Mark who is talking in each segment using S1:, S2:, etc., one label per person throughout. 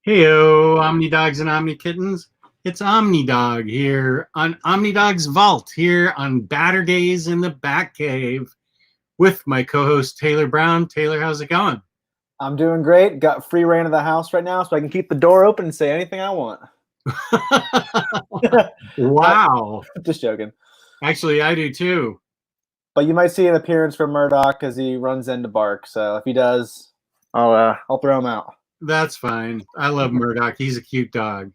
S1: Heyo, Omni Dogs and Omni Kittens. It's Omni Dog here on Omni Dog's Vault here on Baturdays in the Batcave with my co-host Taylor Brown. Taylor, how's it going?
S2: I'm doing great. Got free reign of the house right now, so I can keep the door open and say anything I want.
S1: Wow.
S2: Just joking.
S1: Actually, I do too.
S2: But you might see an appearance from Murdoch as he runs in to bark. So if he does, I'll throw him out.
S1: That's fine. I love Murdoch. He's a cute dog.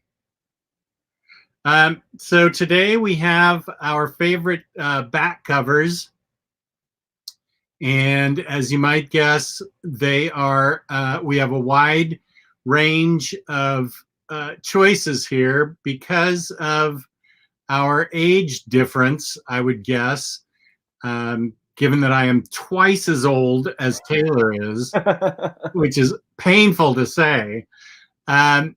S1: So today we have our favorite bat covers. And as you might guess, they are, we have a wide range of choices here because of our age difference, I would guess, given that I am twice as old as Taylor is, which is painful to say. But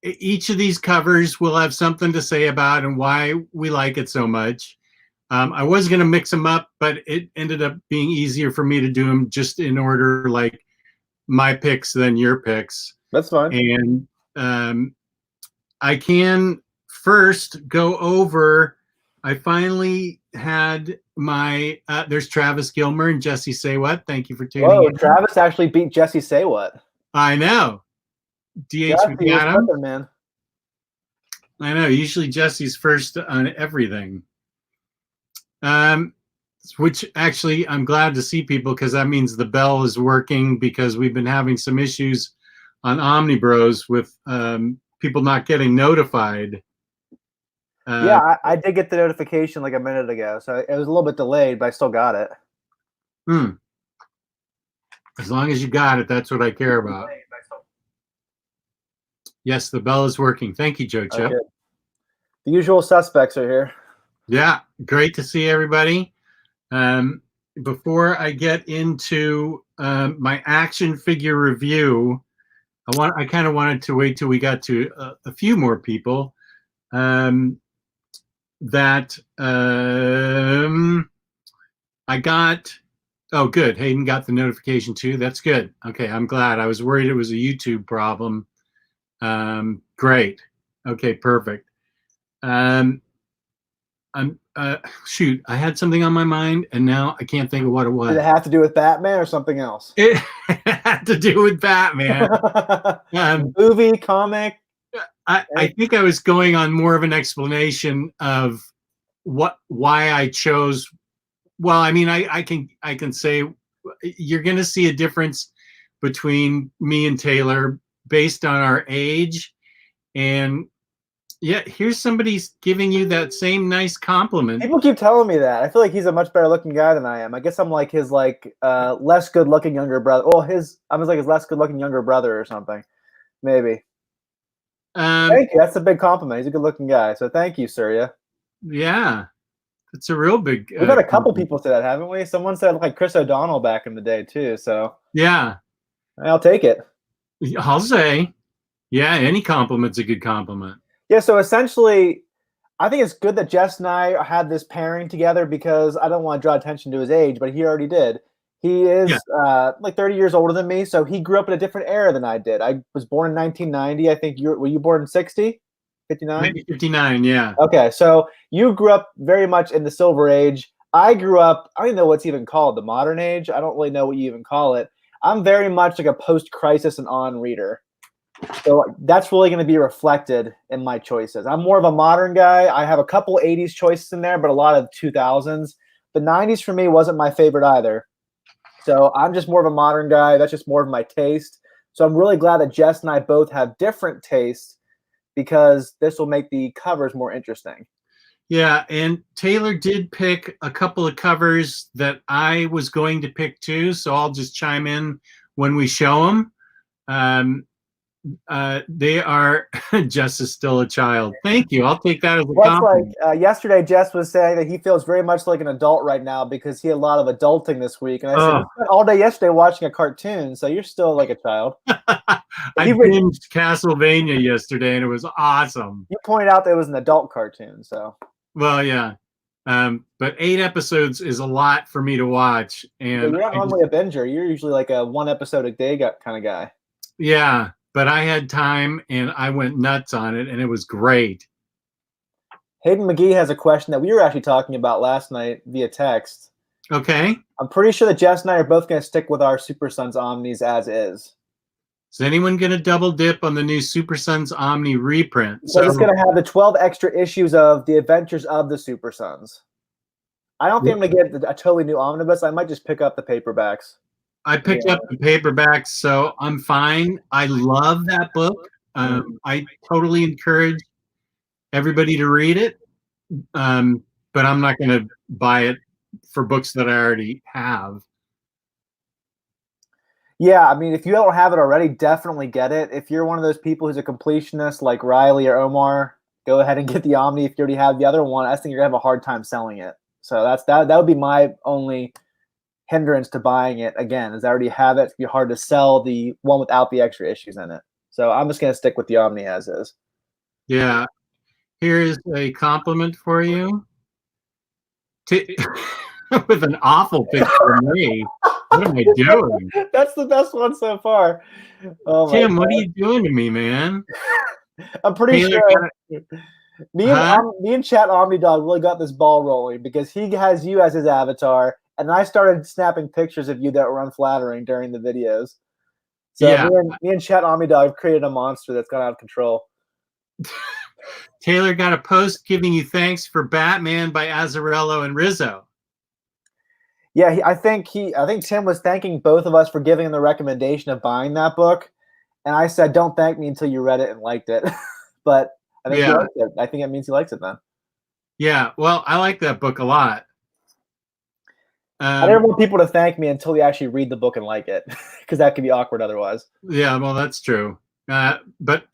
S1: each of these covers will have something to say about and why we like it so much. I was going to mix them up, but it ended up being easier for me to do them just in order, like my picks than your picks.
S2: That's fine.
S1: And I can first go over, I finally had my, there's Travis Gilmer and Jesse Say What. Thank you for tuning in.
S2: Travis actually beat Jesse Say What.
S1: I know. DH McAdam.
S2: Man.
S1: I know. Usually Jesse's first on everything. Which actually I'm glad to see people because that means the bell is working because we've been having some issues on Omnibros with people not getting notified.
S2: Yeah, I did get the notification like a minute ago, so it was a little bit delayed, but I still got it.
S1: As long as you got it, that's what I care about. Yes, the bell is working. Thank you, Joe Chip.
S2: Okay. The usual suspects are here.
S1: Yeah, great to see everybody. Before I get into my action figure review, I kind of wanted to wait till we got to a few more people. I got. Oh, good. Hayden got the notification too. That's good. Okay, I'm glad. I was worried it was a YouTube problem. Great. Okay, perfect. Shoot, I had something on my mind and now I can't think of what it was.
S2: Did it have to do with Batman or something else?
S1: It had to do with Batman.
S2: Movie, comic.
S1: I think I was going on more of an explanation of why I chose. Well, I mean, I can say you're going to see a difference between me and Taylor based on our age. And yeah, here's somebody giving you that same nice compliment.
S2: People keep telling me that. I feel like he's a much better looking guy than I am. I guess I'm like his less good looking younger brother. Well, I was like his less good looking younger brother or something. Maybe. Thank you. That's a big compliment. He's a good looking guy. So thank you, Surya.
S1: Yeah. It's a real big.
S2: We've had a couple people say that, haven't we? Someone said like Chris O'Donnell back in the day too. So
S1: yeah,
S2: I'll take it.
S1: I'll say, yeah, any compliment's a good compliment.
S2: Yeah. So essentially, I think it's good that Jess and I had this pairing together because I don't want to draw attention to his age, but he already did. He is like 30 years older than me, so he grew up in a different era than I did. I was born in 1990. I think were you born in 60? 59?
S1: Maybe 59, yeah.
S2: Okay, so you grew up very much in the Silver Age. I grew up, I don't even know what's even called, the Modern Age. I don't really know what you even call it. I'm very much like a post-crisis and on reader. So that's really going to be reflected in my choices. I'm more of a modern guy. I have a couple 80s choices in there, but a lot of 2000s. The 90s for me wasn't my favorite either. So I'm just more of a modern guy. That's just more of my taste. So I'm really glad that Jess and I both have different tastes, because this will make the covers more interesting.
S1: Yeah, and Taylor did pick a couple of covers that I was going to pick too, so I'll just chime in when we show them. They are, Jess is still a child. Thank you. I'll take that as a compliment.
S2: Like yesterday, Jess was saying that he feels very much like an adult right now because he had a lot of adulting this week. And I said, you spent all day yesterday watching a cartoon, so you're still like a child.
S1: I binged Castlevania yesterday, and it was awesome.
S2: You pointed out that it was an adult cartoon, so.
S1: Well, yeah. But 8 episodes is a lot for me to watch. And
S2: you're not normally a binger. You're usually like a 1 episode a day kind of guy.
S1: Yeah, but I had time and I went nuts on it, and it was great.
S2: Hayden McGee has a question that we were actually talking about last night via text.
S1: Okay.
S2: I'm pretty sure that Jess and I are both going to stick with our Super Sons Omnis as is.
S1: Is anyone going to double dip on the new Super Sons Omni reprint?
S2: Because it's going to have the 12 extra issues of the Adventures of the Super Sons. I don't think I'm going to get a totally new omnibus. I might just pick up the paperbacks.
S1: I picked up the paperbacks, so I'm fine. I love that book. I totally encourage everybody to read it, but I'm not going to buy it for books that I already have.
S2: Yeah, I mean, if you don't have it already, definitely get it. If you're one of those people who's a completionist like Riley or Omar, go ahead and get the Omni. If you already have the other one, I think you're going to have a hard time selling it. So that would be my only hindrance to buying it again, is I already have it. It'd be hard to sell the one without the extra issues in it. So I'm just going to stick with the Omni as is.
S1: Yeah. Here is a compliment for you. With an awful picture of me. What am I doing?
S2: That's the best one so far. Oh
S1: Tim, what are you doing to me, man?
S2: I'm pretty
S1: Taylor
S2: sure me and Chat Omnidog really got this ball rolling because he has you as his avatar, and I started snapping pictures of you that were unflattering during the videos. So
S1: yeah,
S2: me and Chat Omnidog have created a monster that's gone out of control.
S1: Taylor got a post giving you thanks for Batman by Azzarello and Rizzo.
S2: Yeah, I think Tim was thanking both of us for giving him the recommendation of buying that book, and I said, "Don't thank me until you read it and liked it." But I think he liked it. I think it means he likes it then.
S1: Yeah, well, I like that book a lot.
S2: I never want people to thank me until they actually read the book and like it, because that could be awkward otherwise.
S1: Yeah, well, that's true. But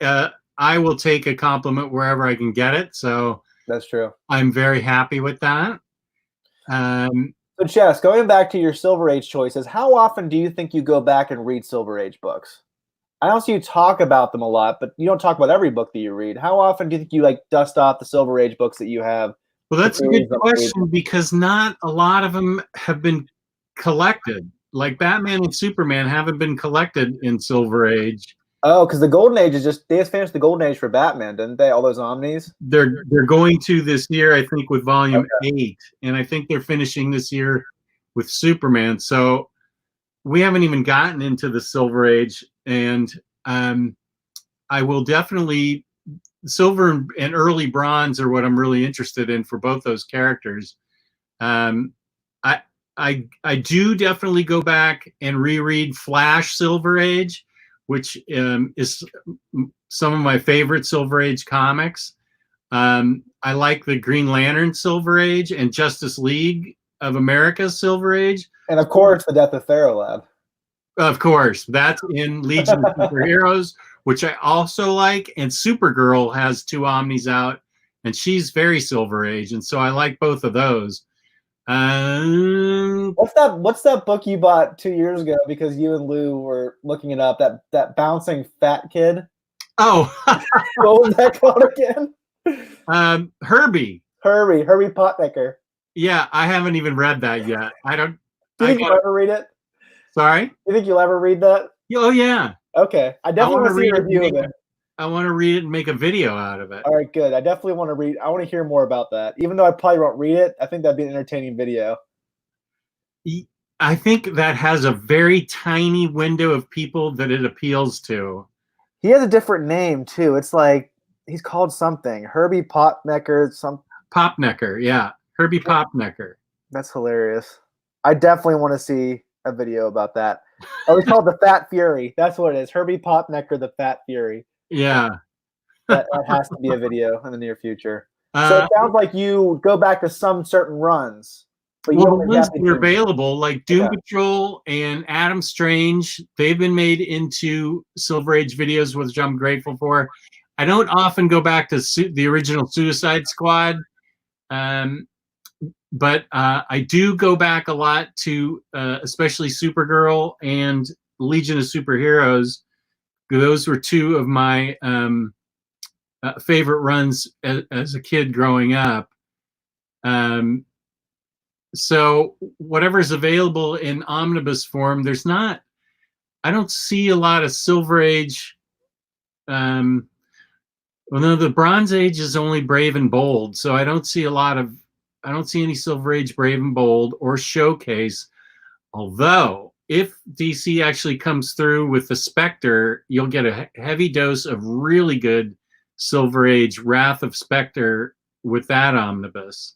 S1: I will take a compliment wherever I can get it. So
S2: that's true.
S1: I'm very happy with that.
S2: So, Chess, going back to your Silver Age choices, how often do you think you go back and read Silver Age books? I don't see you talk about them a lot, but you don't talk about every book that you read. How often do you think you like dust off the Silver Age books that you have?
S1: Well, that's a good question because not a lot of them have been collected. Like Batman and Superman haven't been collected in Silver Age.
S2: Oh, because the Golden Age is they just finished the Golden Age for Batman, didn't they? All those Omnis.
S1: They're going to this year, I think, with Volume 8, and I think they're finishing this year with Superman. So we haven't even gotten into the Silver Age, and I will definitely Silver and early Bronze are what I'm really interested in for both those characters. I do definitely go back and reread Flash Silver Age, which is some of my favorite Silver Age comics. I like the Green Lantern Silver Age and Justice League of America Silver Age.
S2: And of course, the Death of Therolab.
S1: Of course, that's in Legion of Superheroes, which I also like. And Supergirl has 2 Omnis out, and she's very Silver Age, and so I like both of those.
S2: What's that book you bought 2 years ago because you and Lou were looking it up? That bouncing fat kid.
S1: Oh,
S2: what was that called again?
S1: Herbie
S2: Potnecker.
S1: Yeah, I haven't even read that yet. I don't.
S2: Do you think you'll ever read it?
S1: Sorry?
S2: You think you'll ever read that?
S1: Oh yeah.
S2: Okay, I definitely want to see a review of it.
S1: I want to read it and make a video out of it.
S2: All right, good. I definitely want to read. I want to hear more about that. Even though I probably won't read it, I think that'd be an entertaining video.
S1: I think that has a very tiny window of people that it appeals to.
S2: He has a different name too. It's like he's called something. Herbie Potnecker.
S1: Popnecker, yeah. Herbie Popnecker.
S2: That's hilarious. I definitely want to see a video about that. Oh, it's called the Fat Fury. That's what it is. Herbie Popnecker, the Fat Fury.
S1: Yeah.
S2: That has to be a video in the near future. So it sounds like you go back to some certain runs.
S1: But well, the ones that are available, like Doom Patrol and Adam Strange, they've been made into Silver Age videos, which I'm grateful for. I don't often go back to the original Suicide Squad, but I do go back a lot to especially Supergirl and Legion of Superheroes. Those were 2 of my favorite runs as a kid growing up. So whatever's available in omnibus form, there's not I don't see a lot of Silver Age. Well, no, the Bronze Age is only Brave and Bold, so I don't see any Silver Age Brave and Bold or Showcase. Although, if DC actually comes through with the Spectre, you'll get a heavy dose of really good Silver Age Wrath of Spectre with that omnibus.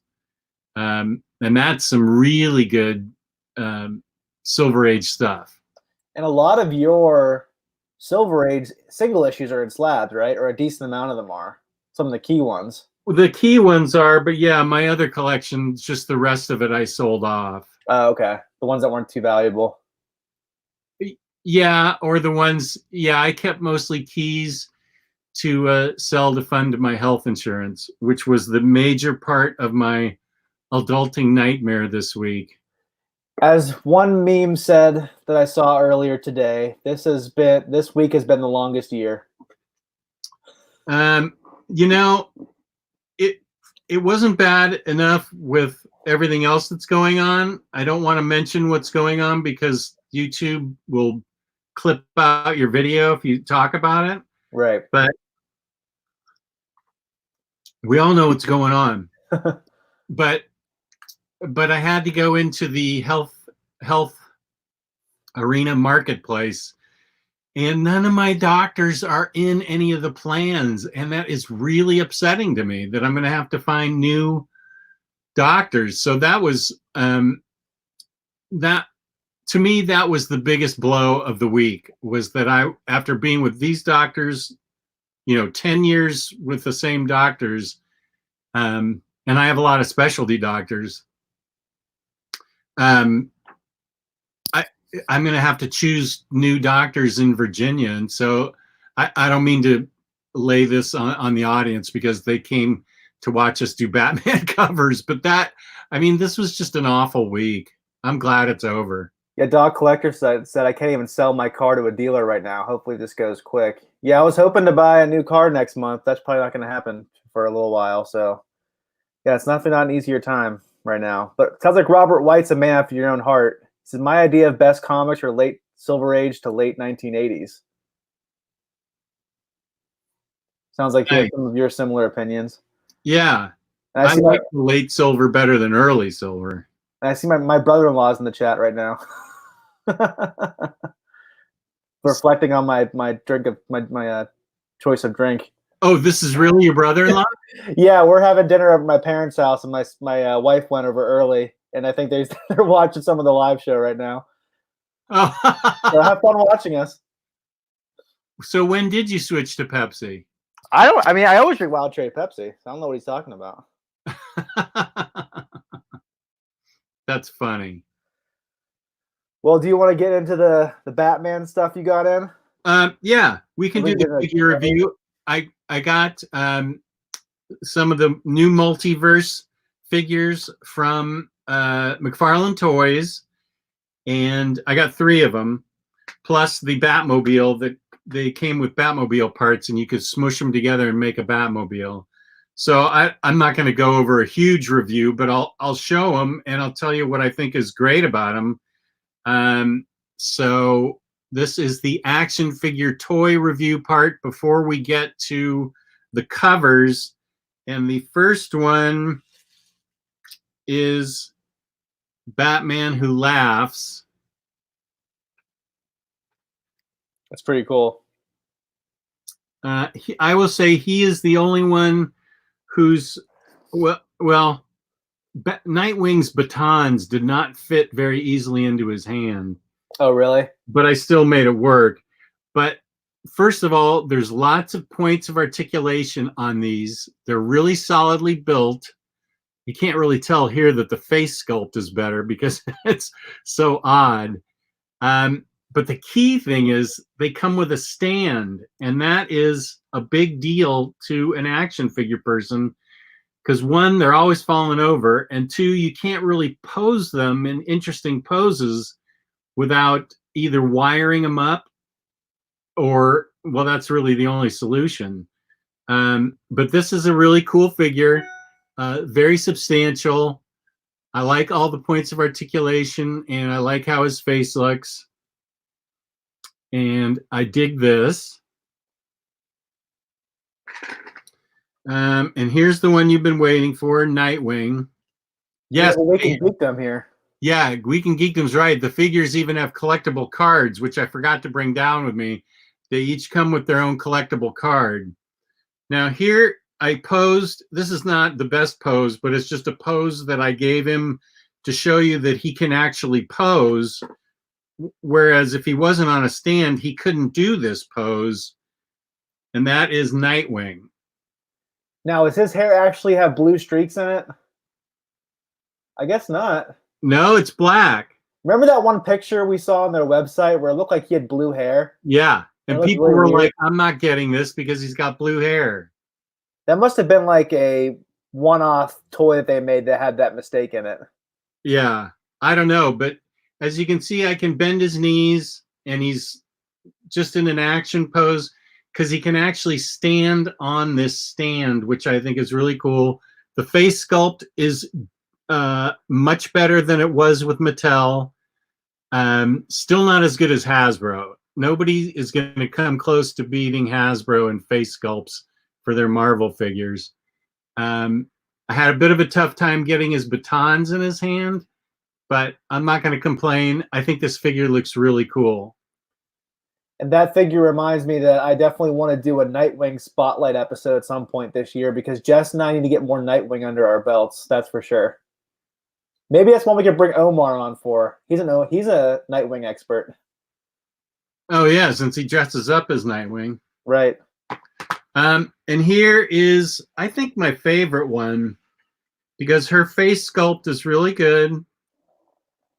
S1: And that's some really good Silver Age stuff.
S2: And a lot of your Silver Age single issues are in slabs, right? Or a decent amount of them are. Some of the key ones.
S1: The key ones are, but yeah, my other collection, just the rest of it I sold off.
S2: Oh, okay. The ones that weren't too valuable.
S1: Yeah, or the ones, yeah, I kept mostly keys to sell to fund my health insurance, which was the major part of my adulting nightmare this week.
S2: As one meme said that I saw earlier today, this week has been the longest year.
S1: You know, it wasn't bad enough with everything else that's going on. I don't want to mention what's going on because YouTube will clip out your video if you talk about it.
S2: Right.
S1: But we all know what's going on. But I had to go into the health arena marketplace, and none of my doctors are in any of the plans, and that is really upsetting to me that I'm going to have to find new doctors. So that was that to me, that was the biggest blow of the week, was that after being with these doctors, 10 years with the same doctors, and I have a lot of specialty doctors, I'm going to have to choose new doctors in Virginia. And so I don't mean to lay this on the audience because they came to watch us do Batman covers, but this was just an awful week. I'm glad it's over.
S2: Yeah, Dog Collector said I can't even sell my car to a dealer right now. Hopefully this goes quick. Yeah, I was hoping to buy a new car next month. That's probably not going to happen for a little while. So yeah, it's not an easier time right now. But it sounds like Robert White's a man after your own heart. He says, my idea of best comics are late Silver Age to late 1980s. Sounds like you have some of your similar opinions.
S1: Yeah. I like late Silver better than early Silver.
S2: And I see my brother-in-law's in the chat right now. Reflecting on my drink of my choice of drink.
S1: Oh, this is really your brother-in-law?
S2: Yeah, we're having dinner over at my parents' house, and my wife went over early, and I think they're watching some of the live show right now.
S1: Oh.
S2: So have fun watching us.
S1: So when did you switch to Pepsi?
S2: I always drink Wild Cherry Pepsi. So I don't know what he's talking about.
S1: That's funny.
S2: Well, do you want to get into the Batman stuff you got in?
S1: Yeah, we can do the figure review. I got some of the new multiverse figures from McFarlane Toys, and I got 3 of them, plus the Batmobile that they came with Batmobile parts, and you could smush them together and make a Batmobile. So I'm not going to go over a huge review, but I'll show them and I'll tell you what I think is great about them. So this is the action figure toy review part before we get to the covers. And the first one is Batman Who Laughs.
S2: That's pretty cool.
S1: I will say he is the only one who's, well, Nightwing's batons did not fit very easily into his hand.
S2: Oh, really?
S1: But I still made it work. But first of all, there's lots of points of articulation on these. They're really solidly built. You can't really tell here that the face sculpt is better because it's so odd. But the key thing is they come with a stand, and that is a big deal to an action figure person because 1, they're always falling over, and 2, you can't really pose them in interesting poses without either wiring them up or, well, that's really the only solution. But this is a really cool figure, very substantial. I like all the points of articulation, and I like how his face looks. and I dig this. And here's the one you've been waiting for, Nightwing. Yes,
S2: we can geek them here.
S1: Yeah, Weekend Geekdom's right. The figures even have collectible cards, which I forgot to bring down with me. They each come with their own collectible card. Now here I posed, this is not the best pose, but it's just a pose that I gave him to show you that he can actually pose. Whereas if he wasn't on a stand, he couldn't do this pose. And that is Nightwing.
S2: Now, does his hair actually have blue streaks in it? I guess not.
S1: No, it's black.
S2: Remember that one picture we saw on their website where it looked like he had blue hair?
S1: Yeah. And people
S2: really
S1: were
S2: weird.
S1: like, I'm not getting this because he's got blue hair.
S2: That must have been like a one-off toy that they made that had that mistake in it.
S1: Yeah. I don't know. But as you can see, I can bend his knees and he's just in an action pose because he can actually stand on this stand, which I think is really cool. The face sculpt is much better than it was with Mattel. Still not as good as Hasbro. Nobody is going to come close to beating Hasbro in face sculpts for their Marvel figures. I had a bit of a tough time getting his batons in his hand, but I'm not going to complain. I think this figure looks really cool.
S2: And that figure reminds me that I definitely want to do a Nightwing spotlight episode at some point this year because Jess and I need to get more Nightwing under our belts. That's for sure. Maybe that's one we could bring Omar on for. He's a Nightwing expert.
S1: Oh yeah, since he dresses up as Nightwing.
S2: Right.
S1: And here is, I think, my favorite one because her face sculpt is really good.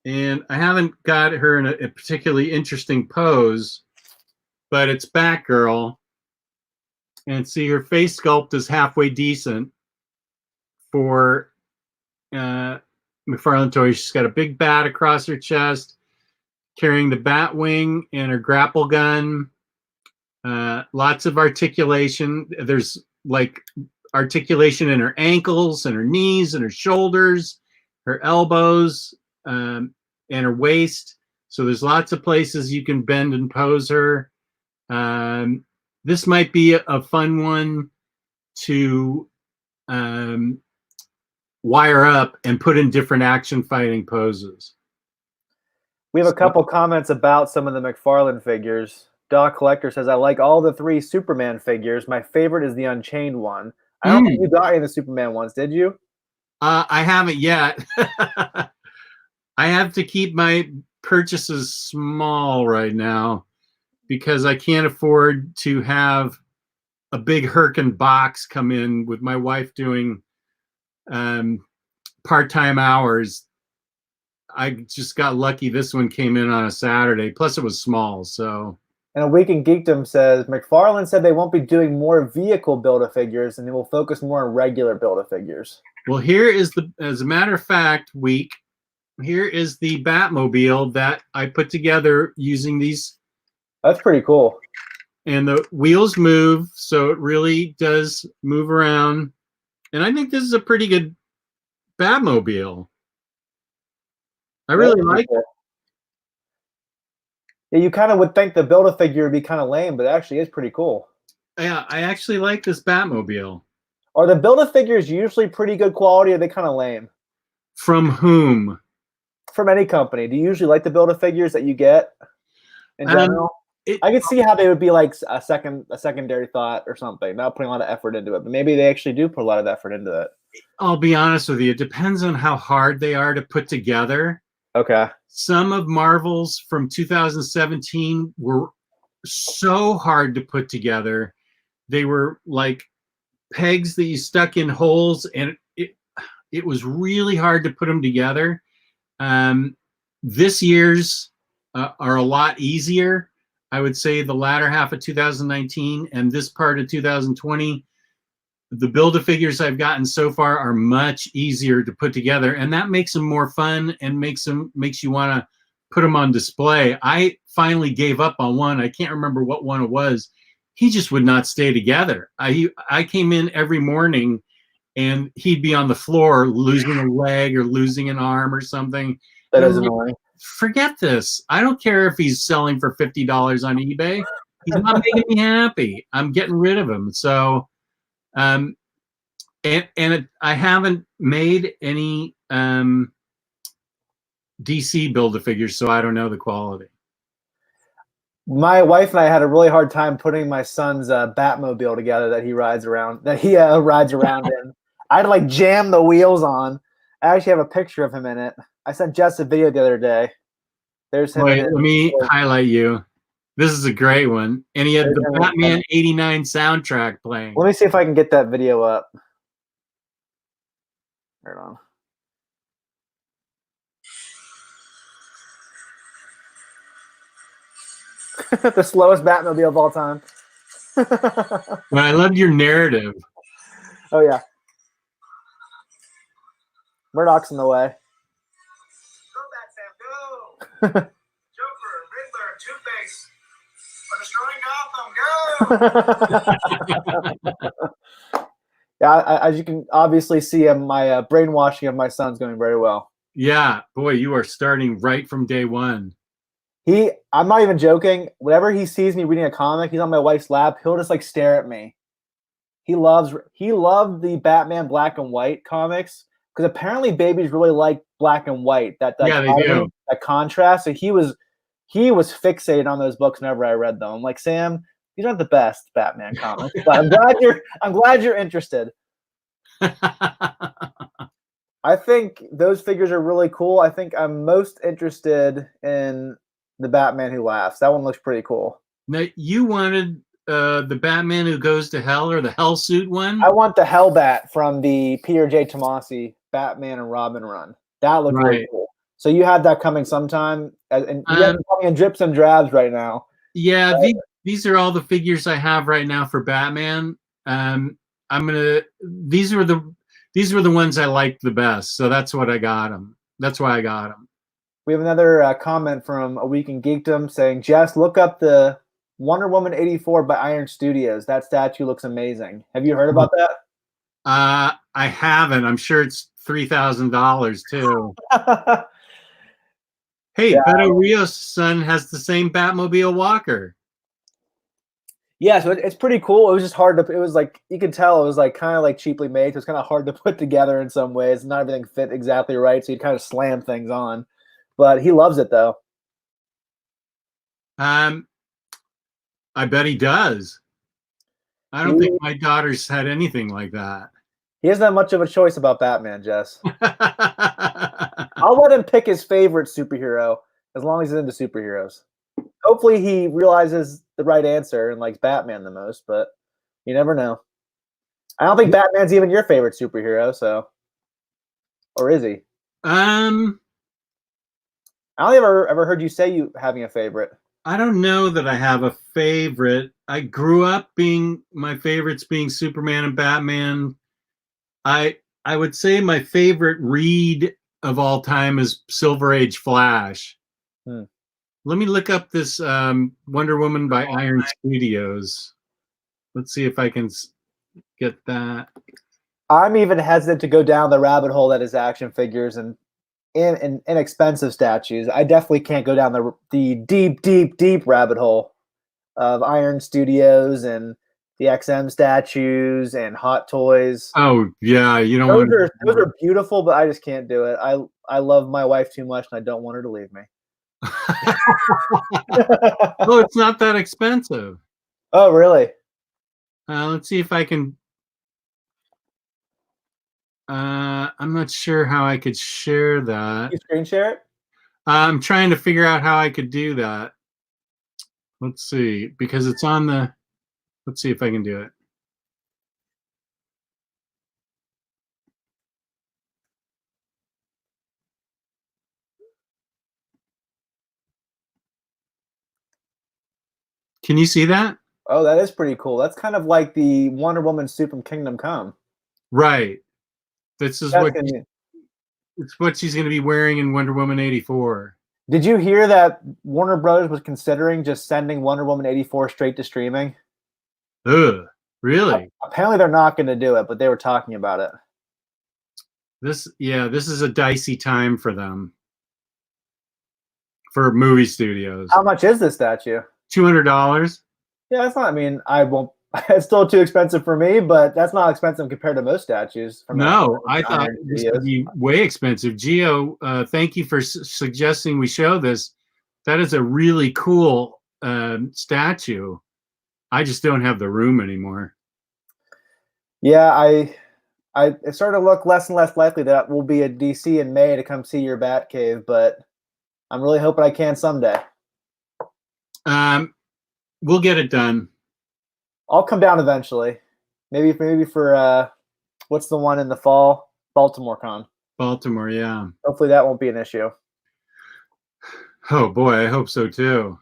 S1: And I haven't got her in a particularly interesting pose, but it's Batgirl. And see, her face sculpt is halfway decent for McFarlane Toys. She's got a big bat across her chest, carrying the bat wing and her grapple gun. Lots of articulation. There's like articulation in her ankles and her knees and her shoulders, her elbows, and her waist. So there's lots of places you can bend and pose her. This might be a fun one to wire up and put in different action fighting poses.
S2: We have a couple comments about some of the McFarlane figures. Doc Collector says, I like all the 3 Superman figures. My favorite is the Unchained one. I don't think you got any of the Superman ones, did you?
S1: I haven't yet. I have to keep my purchases small right now because I can't afford to have a big Herkin box come in with my wife doing part-time hours. I just got lucky this one came in on a Saturday. Plus it was small, so.
S2: And A Week in Geekdom says, McFarlane said they won't be doing more vehicle Build-A-Figures and they will focus more on regular Build-A-Figures.
S1: Well, here is as a matter of fact, here is the Batmobile that I put together using these.
S2: That's pretty cool.
S1: And the wheels move, so it really does move around. And I think this is a pretty good Batmobile. I really like it.
S2: Yeah, you kind of would think the Build-A-Figure would be kind of lame, but it actually is pretty cool.
S1: Yeah, I actually like this Batmobile.
S2: Are the Build-A-Figures usually pretty good quality, or are they kind of lame?
S1: From whom?
S2: From any company. Do you usually like the Build-A-Figures that you get in general? I could see how they would be like a secondary thought or something, not putting a lot of effort into it. But maybe they actually do put a lot of effort into it.
S1: I'll be honest with you. It depends on how hard they are to put together.
S2: Okay.
S1: Some of Marvel's from 2017 were so hard to put together. They were like pegs that you stuck in holes, and it was really hard to put them together. This year's are a lot easier. I would say the latter half of 2019 and this part of 2020, the Build-A-Figures I've gotten so far are much easier to put together, and that makes them more fun and makes you want to put them on display. I finally gave up on one. I can't remember what one it was. He just would not stay together. I came in every morning and he'd be on the floor losing a leg or losing an arm or something.
S2: That is annoying.
S1: forget this. I don't care if he's selling for $50 on eBay. He's not making me happy. I'm getting rid of him. So, I haven't made any DC Build-A-Figures, so I don't know the quality.
S2: My wife and I had a really hard time putting my son's Batmobile together that he rides around. In. I had to like jam the wheels on. I actually have a picture of him in it. I sent Jess a video the other day. There's him.
S1: Wait, let me highlight you. This is a great one, and he had the Batman '89 soundtrack playing.
S2: Let me see if I can get that video up. Hold on. The slowest Batmobile of all time.
S1: But I loved your narrative.
S2: Oh yeah. Murdoch's in the way.
S3: Go, Batman, go! Joker, Riddler, Two-Face, we're destroying Gotham, go!
S2: Yeah, as you can obviously see, my brainwashing of my son's going very well.
S1: Yeah, boy, you are starting right from day one.
S2: I'm not even joking. Whenever he sees me reading a comic, he's on my wife's lap. He'll just like stare at me. He loved the Batman black and white comics because apparently babies really like black and white. That
S1: yeah, they do.
S2: That contrast. So he was fixated on those books whenever I read them. I'm like, Sam, these aren't the best Batman comics, but I'm glad you're interested. I think those figures are really cool. I think I'm most interested in the Batman Who Laughs. That one looks pretty cool.
S1: Now, you wanted the Batman Who Goes to Hell, or the Hell Suit one?
S2: I want the Hellbat from the Peter J. Tomasi Batman and Robin run. That looked really cool. So you had that coming sometime, and you have it coming in drips and drabs right now.
S1: Yeah, these are all the figures I have right now for Batman. These were the ones I liked the best, so that's what I got them. That's why I got them.
S2: We have another comment from A Week in Geekdom saying, Jess, look up the Wonder Woman 84 by Iron Studios. That statue looks amazing. Have you heard about that?
S1: I haven't. I'm sure it's $3,000 too. Hey, yeah. Beto Rios' son has the same Batmobile walker.
S2: Yeah, so it's pretty cool. It was just hard to. It was like you could tell it was like kind of like cheaply made. So it's kind of hard to put together in some ways. Not everything fit exactly right, so you kind of slam things on. But he loves it though.
S1: I bet he does. I don't think my daughter's had anything like that.
S2: He doesn't have much of a choice about Batman, Jess. I'll let him pick his favorite superhero as long as he's into superheroes. Hopefully he realizes the right answer and likes Batman the most, but you never know. I don't think Batman's even your favorite superhero, so. Or is he? I only ever heard you say you having a favorite.
S1: I don't know that I have a favorite. I grew up my favorites being Superman and Batman. I would say my favorite read of all time is Silver Age Flash. Let me look up this Wonder Woman by Iron Studios. Let's see if I can get that.
S2: I'm even hesitant to go down the rabbit hole that is action figures and inexpensive statues. I definitely can't go down the deep rabbit hole of Iron Studios and the XM statues and Hot Toys.
S1: Oh yeah, you don't.
S2: Those are beautiful, but I just can't do it. I love my wife too much, and I don't want her to leave me.
S1: Oh, it's not that expensive.
S2: Oh, really?
S1: Let's see if I can. I'm not sure how I could share that.
S2: You screen share it?
S1: I'm trying to figure out how I could do that. Let's see, because it's on the. Let's see if I can do it. Can you see that?
S2: Oh, that is pretty cool. That's kind of like the Wonder Woman suit from Kingdom Come.
S1: Right. This is it's what she's going to be wearing in Wonder Woman 84.
S2: Did you hear that Warner Brothers was considering just sending Wonder Woman 84 straight to streaming?
S1: Ugh, really?
S2: Apparently they're not going to do it, but they were talking about it.
S1: This is a dicey time for them. for movie studios.
S2: How much is this statue?
S1: $200.
S2: Yeah, that's not. I mean, I won't. It's still too expensive for me, but that's not expensive compared to most statues.
S1: No, I thought
S2: iron
S1: this would be way expensive. Gio, thank you for suggesting we show this. That is a really cool statue. I just don't have the room anymore.
S2: Yeah, it started to look less and less likely that we'll be at DC in May to come see your Batcave, but I'm really hoping I can someday.
S1: We'll get it done.
S2: I'll come down eventually. Maybe for what's the one in the fall? Baltimore Con.
S1: Baltimore, yeah.
S2: Hopefully that won't be an issue.
S1: Oh boy, I hope so too.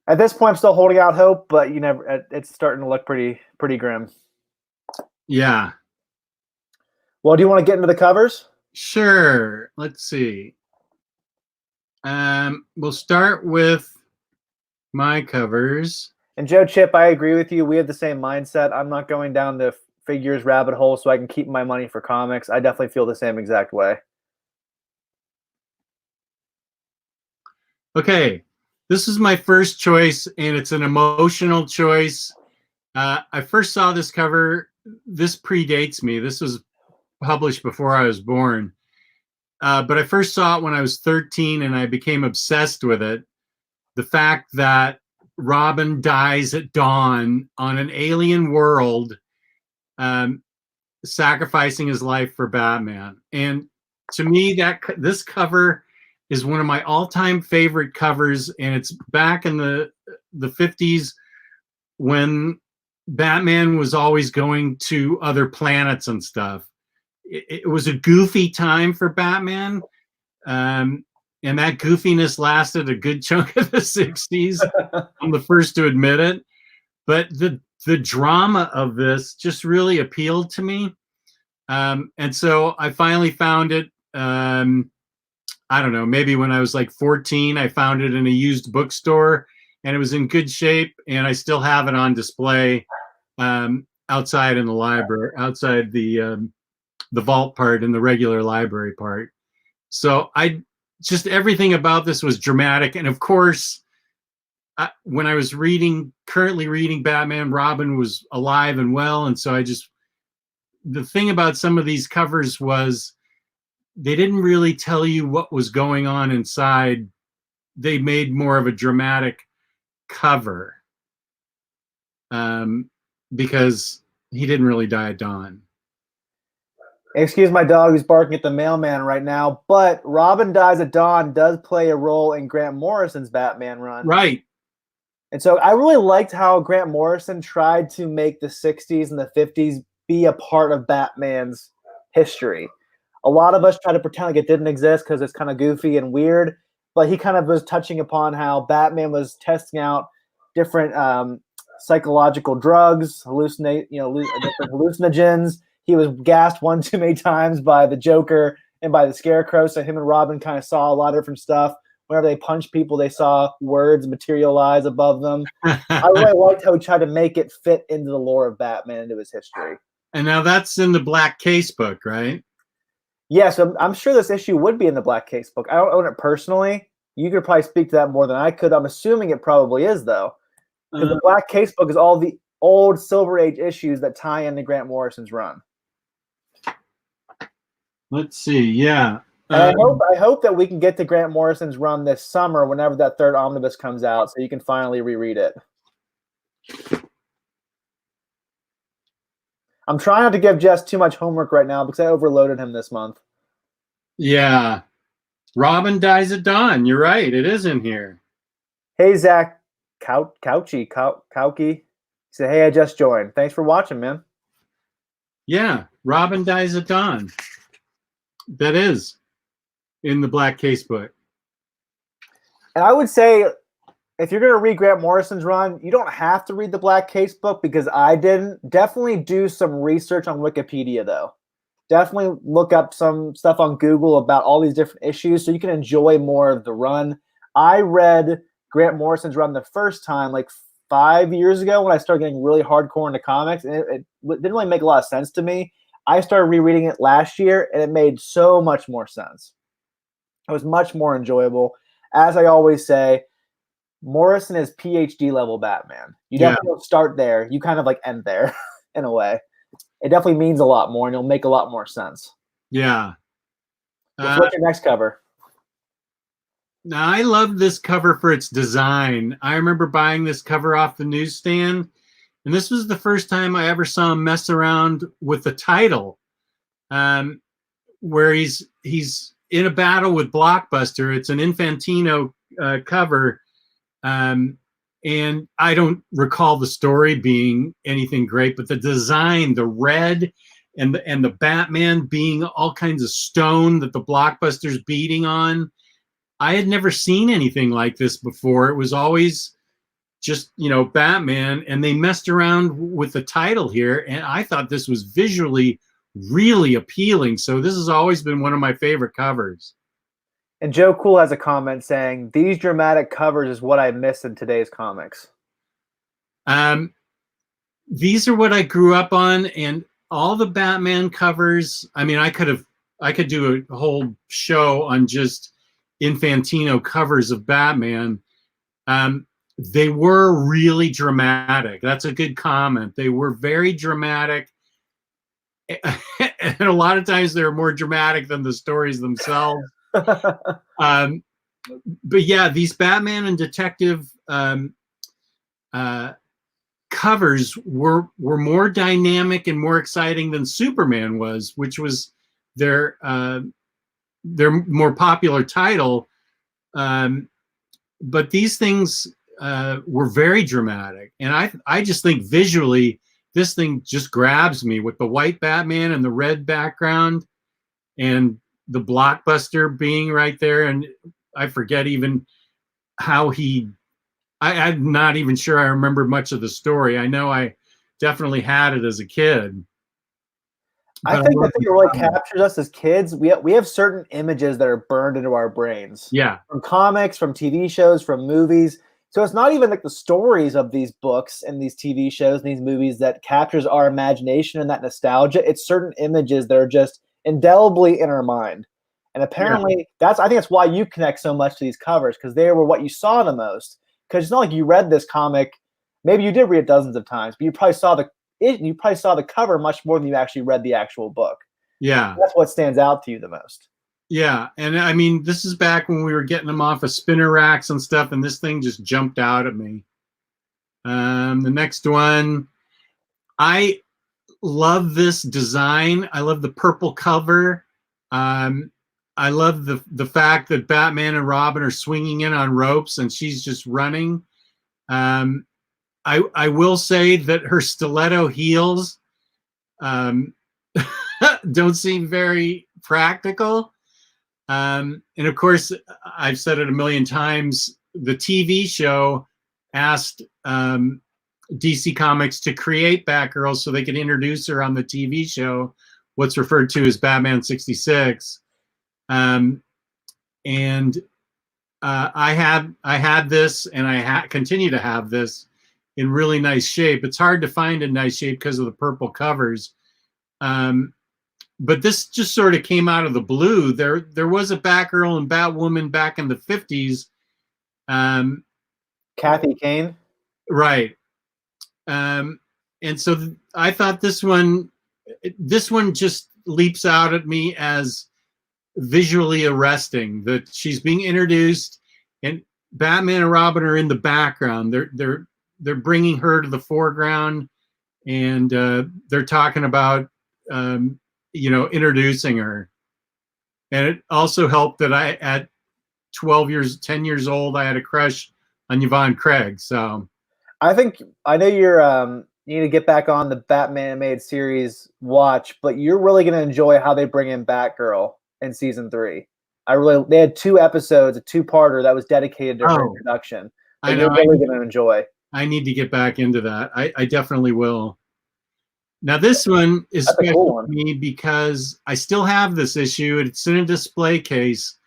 S2: At this point, I'm still holding out hope, but you never. It's starting to look pretty grim.
S1: Yeah.
S2: Well, do you want to get into the covers?
S1: Sure. Let's see. We'll start with my covers.
S2: And Joe Chip, I agree with you. We have the same mindset. I'm not going down the figures rabbit hole so I can keep my money for comics. I definitely feel the same exact way.
S1: Okay. This is my first choice, and it's an emotional choice. I first saw this cover. This predates me. This was published before I was born. But I first saw it when I was 13, and I became obsessed with it. The fact that Robin dies at dawn on an alien world, sacrificing his life for Batman. And to me, this cover is one of my all-time favorite covers, and it's back in the 50s when Batman was always going to other planets and stuff. It was a goofy time for Batman, and that goofiness lasted a good chunk of the 60s. I'm the first to admit it. But the drama of this just really appealed to me. And so I finally found it, I don't know, maybe when I was like 14, I found it in a used bookstore, and it was in good shape, and I still have it on display outside in the library, outside the vault part and the regular library part. So just everything about this was dramatic. And of course, when I was currently reading Batman, Robin was alive and well. And so the thing about some of these covers was they didn't really tell you what was going on inside. They made more of a dramatic cover because he didn't really die at dawn.
S2: Excuse my dog who's barking at the mailman right now, but Robin Dies at Dawn does play a role in Grant Morrison's Batman run.
S1: Right.
S2: And so I really liked how Grant Morrison tried to make the 60s and the 50s be a part of Batman's history. A lot of us try to pretend like it didn't exist because it's kind of goofy and weird, but he kind of was touching upon how Batman was testing out different psychological drugs, different hallucinogens. He was gassed one too many times by the Joker and by the Scarecrow, so him and Robin kind of saw a lot of different stuff. Whenever they punched people, they saw words materialize above them. I really liked how he tried to make it fit into the lore of Batman, into his history.
S1: And now that's in the Black Case book, right?
S2: Yeah, so I'm sure this issue would be in the Black Case book. I don't own it personally. You could probably speak to that more than I could. I'm assuming it probably is, though. Because the Black Case book is all the old Silver Age issues that tie into Grant Morrison's run.
S1: Let's see. Yeah.
S2: And I hope that we can get to Grant Morrison's run this summer whenever that third omnibus comes out, so you can finally reread it. I'm trying not to give Jess too much homework right now because I overloaded him this month.
S1: Yeah. Robin Dies at Dawn. You're right. It is in here.
S2: Hey, Zach Couchy. He said, hey, I just joined. Thanks for watching, man.
S1: Yeah. Robin Dies at Dawn. That is in the Black Case book.
S2: And I would say, if you're going to read Grant Morrison's run, you don't have to read the Black Case book because I didn't. Definitely do some research on Wikipedia, though. Definitely look up some stuff on Google about all these different issues so you can enjoy more of the run. I read Grant Morrison's run the first time like 5 years ago when I started getting really hardcore into comics, and it didn't really make a lot of sense to me. I started rereading it last year, and it made so much more sense. It was much more enjoyable. As I always say, Morrison is PhD level Batman. You
S1: Yeah.
S2: definitely don't start there. You kind of like end there in a way. It definitely means a lot more, and it'll make a lot more sense.
S1: Yeah.
S2: What's your next cover?
S1: Now, I love this cover for its design. I remember buying this cover off the newsstand, and this was the first time I ever saw him mess around with the title, where he's in a battle with Blockbuster. It's an Infantino cover, and I don't recall the story being anything great, but the design, the red, and the Batman being all kinds of stone that the Blockbuster's beating on. I had never seen anything like this before. It was always just, Batman, and they messed around with the title here, and I thought this was visually really appealing. So this has always been one of my favorite covers.
S2: And Joe Cool has a comment saying, "These dramatic covers is what I miss in today's comics."
S1: These are what I grew up on, and all the Batman covers. I mean, I could do a whole show on just Infantino covers of Batman. They were really dramatic. That's a good comment. They were very dramatic. And a lot of times they're more dramatic than the stories themselves. But yeah, these Batman and Detective covers were more dynamic and more exciting than Superman was, which was their more popular title. But these things were very dramatic, and I just think visually this thing just grabs me with the white Batman and the red background and the Blockbuster being right there. And I forget even how I'm not even sure I remember much of the story. I know I definitely had it as a kid.
S2: I think the thing that really captures us as kids, we have certain images that are burned into our brains.
S1: Yeah.
S2: From comics, from TV shows, from movies. So it's not even like the stories of these books and these TV shows and these movies that captures our imagination and that nostalgia. It's certain images that are just indelibly in our mind. And apparently I think that's why you connect so much to these covers, because they were what you saw the most. Because it's not like you read this comic, maybe you did read it dozens of times, but you probably saw the cover much more than you actually read the actual book.
S1: Yeah.
S2: That's what stands out to you the most.
S1: Yeah. And I mean, this is back when we were getting them off of spinner racks and stuff, and this thing just jumped out at me. The next one, I love this design. I love the purple cover. I love the fact that Batman and Robin are swinging in on ropes and she's just running. I will say that her stiletto heels don't seem very practical. And of course, I've said it a million times, the TV show asked DC Comics to create Batgirl so they could introduce her on the TV show, what's referred to as Batman 66. And I had this, and I continue to have this in really nice shape. It's hard to find in nice shape because of the purple covers. But this just sort of came out of the blue. There was a Batgirl and Batwoman back in the 50s.
S2: Kathy Kane.
S1: Right. And so I thought this one just leaps out at me as visually arresting, that she's being introduced and Batman and Robin are in the background. They're bringing her to the foreground, and they're talking about introducing her. And it also helped that I, at 10 years old, I had a crush on Yvonne Craig. So
S2: I know you need to get back on the Batman animated series watch, but you're really going to enjoy how they bring in Batgirl in season 3. They had 2 episodes, a 2-parter that was dedicated to her introduction.
S1: I know.
S2: You're really going to enjoy.
S1: I need to get back into that. I definitely will. Now, this one is
S2: That's a
S1: special
S2: cool one.
S1: to me because I still have this issue. It's in a display case.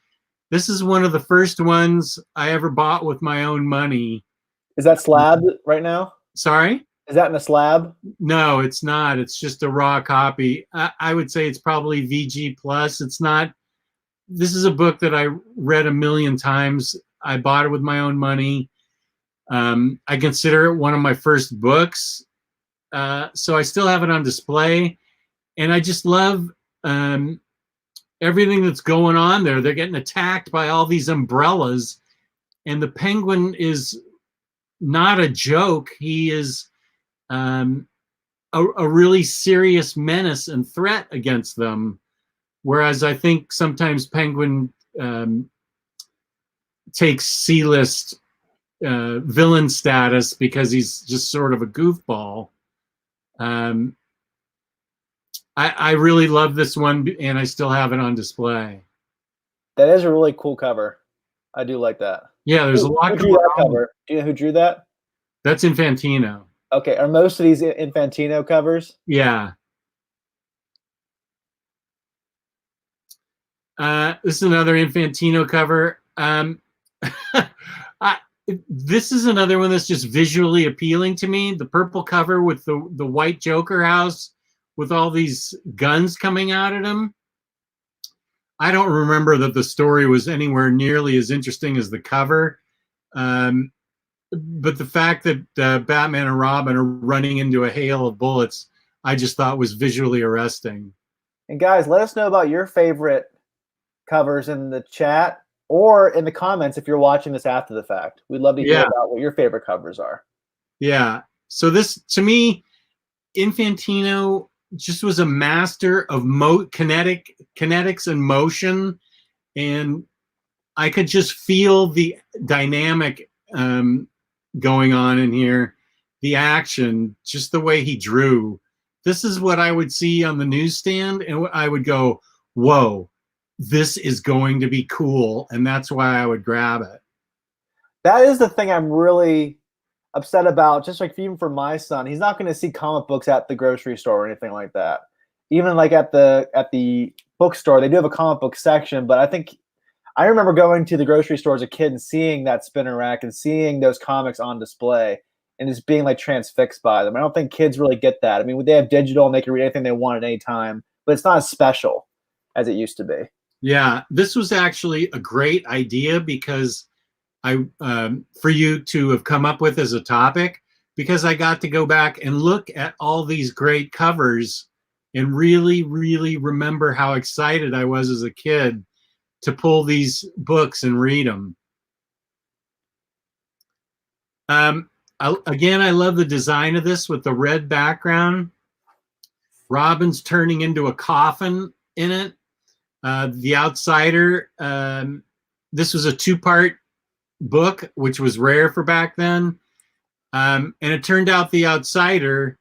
S1: This is one of the first ones I ever bought with my own money.
S2: Is that slab right now?
S1: Sorry?
S2: Is that in a slab?
S1: No, it's not. It's just a raw copy. I would say it's probably VG plus. It's not this is a book that I read a million times. I bought it with my own money. I consider it one of my first books. So I still have it on display. And I just love everything that's going on there. They're getting attacked by all these umbrellas. And the Penguin is not a joke. He is a really serious menace and threat against them. Whereas I think sometimes Penguin takes C-list villain status because he's just sort of a goofball. I really love this one, and I still have it on display.
S2: That is a really cool cover. I do like that.
S1: Yeah, there's a lot
S2: Who
S1: going
S2: drew that
S1: on.
S2: cover? Do you know who drew that?
S1: That's Infantino.
S2: Okay, are most of these Infantino covers?
S1: Yeah. This is another Infantino cover. This is another one that's just visually appealing to me. The purple cover with the white Joker house with all these guns coming out at him. I don't remember that the story was anywhere nearly as interesting as the cover. But the fact that Batman and Robin are running into a hail of bullets, I just thought was visually arresting.
S2: And guys, let us know about your favorite covers in the chat or in the comments if you're watching this after the fact. We'd love to hear about what your favorite covers are.
S1: Yeah. So this, to me, Infantino just was a master of kinetics and motion, and I could just feel the dynamic going on in here, the action, just the way he drew. This is what I would see on the newsstand, and I would go, whoa, this is going to be cool, and that's why I would grab it.
S2: That is the thing I'm really upset about, just like even for my son. He's not going to see comic books at the grocery store or anything like that. Even like at the bookstore, they do have a comic book section, but I remember going to the grocery store as a kid and seeing that spinner rack and seeing those comics on display and just being like transfixed by them. I don't think kids really get that. I mean, they have digital and they can read anything they want at any time, but it's not as special as it used to be.
S1: Yeah, this was actually a great idea because for you to have come up with as a topic, because I got to go back and look at all these great covers and really, really remember how excited I was as a kid to pull these books and read them. Again, I love the design of this with the red background. Robin's turning into a coffin in it. The Outsider, this was a two-part book, which was rare for back then. And it turned out the Outsider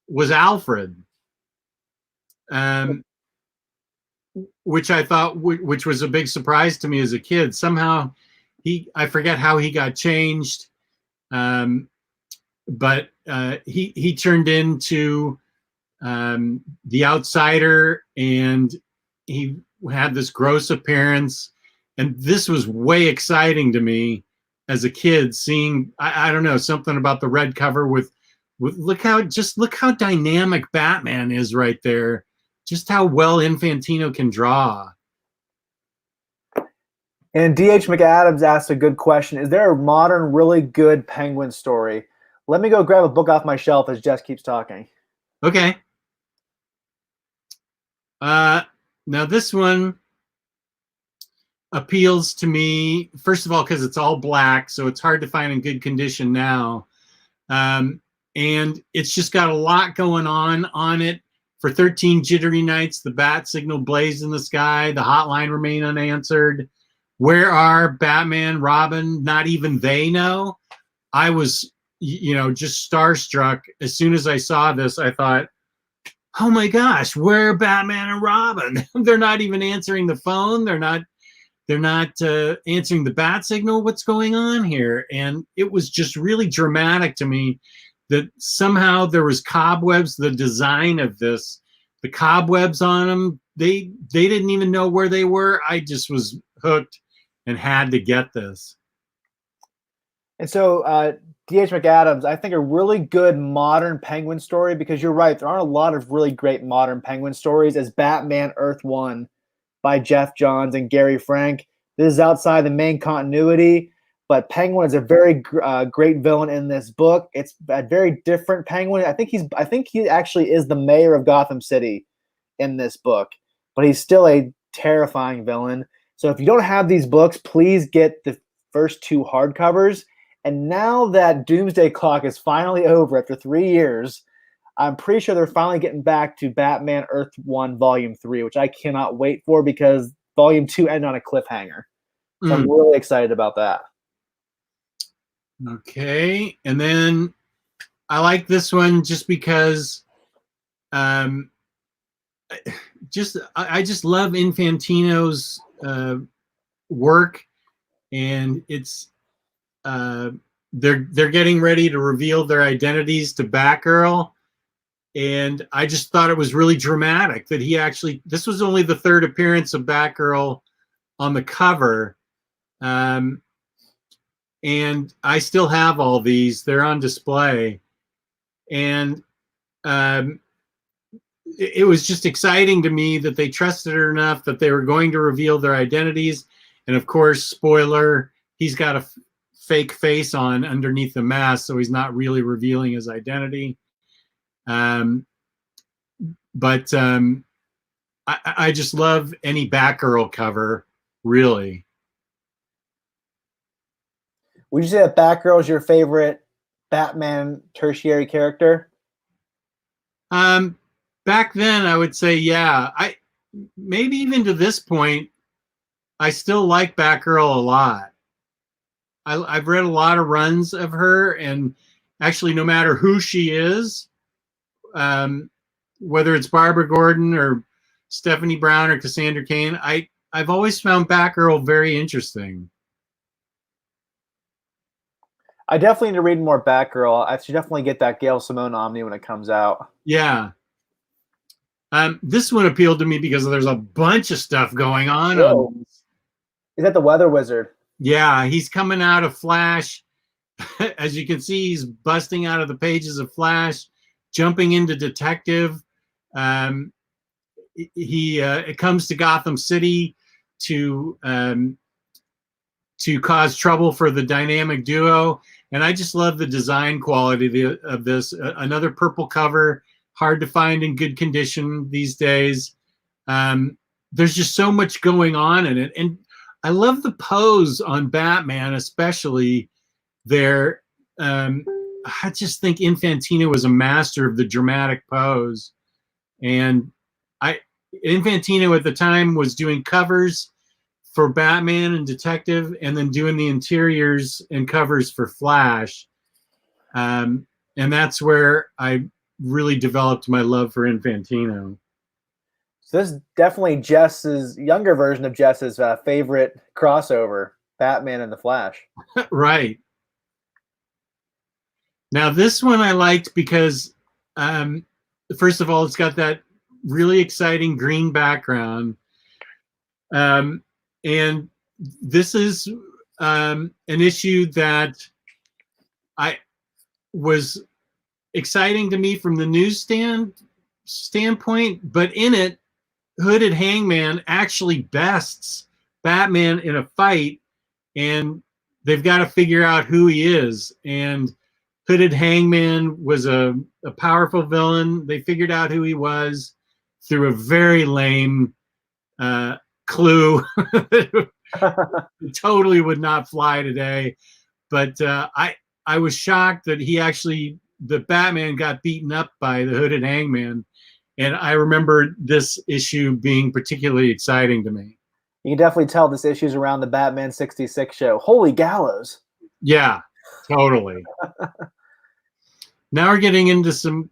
S1: was Alfred, which I thought, which was a big surprise to me as a kid. Somehow, I forget how he got changed, but he turned into the Outsider, and he had this gross appearance. And this was way exciting to me as a kid, seeing, I don't know, something about the red cover with look how dynamic Batman is right there. Just how well Infantino can draw.
S2: And D.H. McAdams asked a good question. Is there a modern, really good Penguin story? Let me go grab a book off my shelf as Jess keeps talking.
S1: Okay. Now this one appeals to me, first of all, because it's all black, so it's hard to find in good condition now. And it's just got a lot going on it. For 13 jittery nights, the bat signal blazed in the sky. The hotline remained unanswered. Where are Batman, Robin? Not even they know. I was, just starstruck. As soon as I saw this, I thought, oh my gosh, where are Batman and Robin? They're not even answering the phone. They're not answering the bat signal. What's going on here? And it was just really dramatic to me that somehow there was cobwebs. The design of this, the cobwebs on them, they didn't even know where they were. I just was hooked and had to get this.
S2: And so D.H. McAdams, I think a really good modern Penguin story, because you're right, there aren't a lot of really great modern Penguin stories, as Batman Earth 1 by Jeff Johns and Gary Frank. This is outside the main continuity, but Penguin is a very great villain in this book. It's a very different Penguin. I think he actually is the mayor of Gotham City in this book, but he's still a terrifying villain. So if you don't have these books, please get the first 2 hardcovers. And now that Doomsday Clock is finally over after 3 years, I'm pretty sure they're finally getting back to Batman Earth 1 Volume 3, which I cannot wait for because Volume 2 ended on a cliffhanger. So I'm really excited about that.
S1: Okay. And then I like this one just because I just love Infantino's work, and it's they're getting ready to reveal their identities to Batgirl, and I just thought it was really dramatic that this was only the 3rd appearance of Batgirl on the cover, and I still have all these. They're on display, and it was just exciting to me that they trusted her enough that they were going to reveal their identities. And of course, spoiler, he's got a fake face on underneath the mask, so he's not really revealing his identity. I just love any Batgirl cover, really.
S2: Would you say that Batgirl is your favorite Batman tertiary character?
S1: Back then, I would say, yeah. Maybe even to this point, I still like Batgirl a lot. I've read a lot of runs of her, and actually, no matter who she is, whether it's Barbara Gordon or Stephanie Brown or Cassandra Cain, I've always found Batgirl very interesting.
S2: I definitely need to read more Batgirl. I should definitely get that Gail Simone Omni when it comes out.
S1: Yeah. This one appealed to me because there's a bunch of stuff going on.
S2: Is that the Weather Wizard?
S1: Yeah, he's coming out of Flash. As you can see, he's busting out of the pages of Flash, jumping into Detective. It comes to Gotham City to cause trouble for the dynamic duo. And I just love the design quality of this. Another purple cover, hard to find in good condition these days. There's just so much going on in it. And I love the pose on Batman, especially there. I just think Infantino was a master of the dramatic pose. And Infantino at the time was doing covers for Batman and Detective, and then doing the interiors and covers for Flash. And that's where I really developed my love for Infantino.
S2: So this is definitely Jess's younger version of Jess's favorite crossover, Batman and the Flash.
S1: Right. Now this one I liked because, first of all, it's got that really exciting green background. And this is an issue that was exciting to me from the newsstand standpoint, but in it, Hooded Hangman actually bests Batman in a fight, and they've got to figure out who he is. And Hooded Hangman was a powerful villain. They figured out who he was through a very lame clue. Totally would not fly today. But I was shocked that the Batman got beaten up by the Hooded Hangman. And I remember this issue being particularly exciting to me.
S2: You can definitely tell this issue's around the Batman 66 show. Holy gallows.
S1: Yeah, totally. Now we're getting into some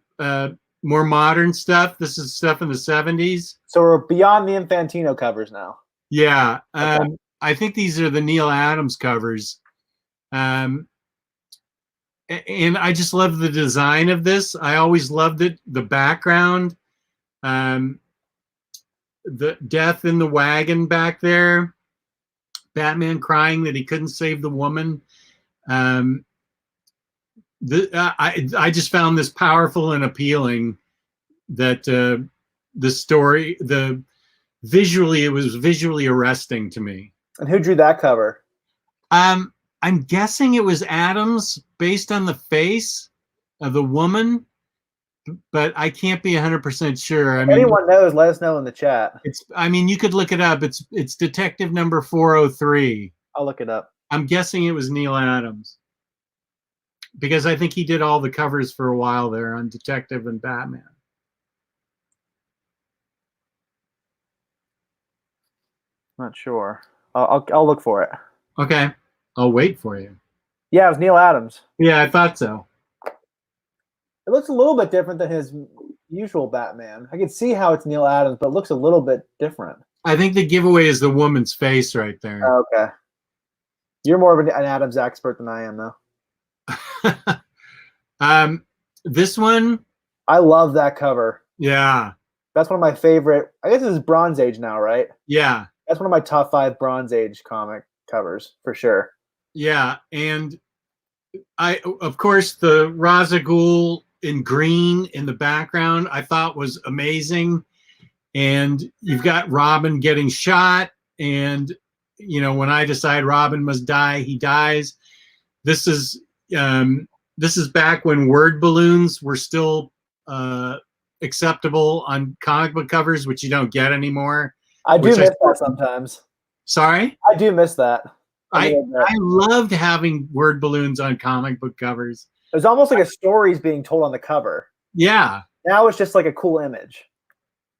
S1: more modern stuff. This is stuff in the 70s.
S2: So we're beyond the Infantino covers now.
S1: Yeah.
S2: Okay.
S1: I think these are the Neil Adams covers. And I just love the design of this. I always loved it. The background. The death in the wagon back there, Batman crying that he couldn't save the woman. I just found this powerful and appealing, that the story, the visually, it was visually arresting to me.
S2: And who drew that cover?
S1: I'm guessing it was Adams based on the face of the woman, but I can't be 100% sure. I
S2: If
S1: mean,
S2: anyone knows, let us know in the chat.
S1: I mean, you could look it up. It's detective number 403.
S2: I'll look it up.
S1: I'm guessing it was Neil Adams because I think he did all the covers for a while there on Detective and Batman.
S2: Not sure. I'll look for it.
S1: Okay, I'll wait for you.
S2: Yeah, it was Neil Adams.
S1: Yeah, I thought so.
S2: It looks a little bit different than his usual Batman. I can see how it's Neil Adams, but it looks a little bit different.
S1: I think the giveaway is the woman's face right there.
S2: Okay. You're more of an Adams expert than I am, though.
S1: This one,
S2: I love that cover.
S1: yeah,
S2: That's one of my favorite. I guess this is Bronze Age now, right?
S1: yeah,
S2: That's one of my top 5 Bronze Age comic covers for sure.
S1: yeah, and of course, the Ra's al Ghul in green in the background, I thought was amazing. And you've got Robin getting shot, and when I decide Robin must die, he dies. This is back when word balloons were still acceptable on comic book covers, which you don't get anymore.
S2: I do miss that sometimes.
S1: Sorry?
S2: I do miss that.
S1: I loved having word balloons on comic book covers.
S2: It was almost like a story's being told on the cover.
S1: Yeah.
S2: Now it's just like a cool image.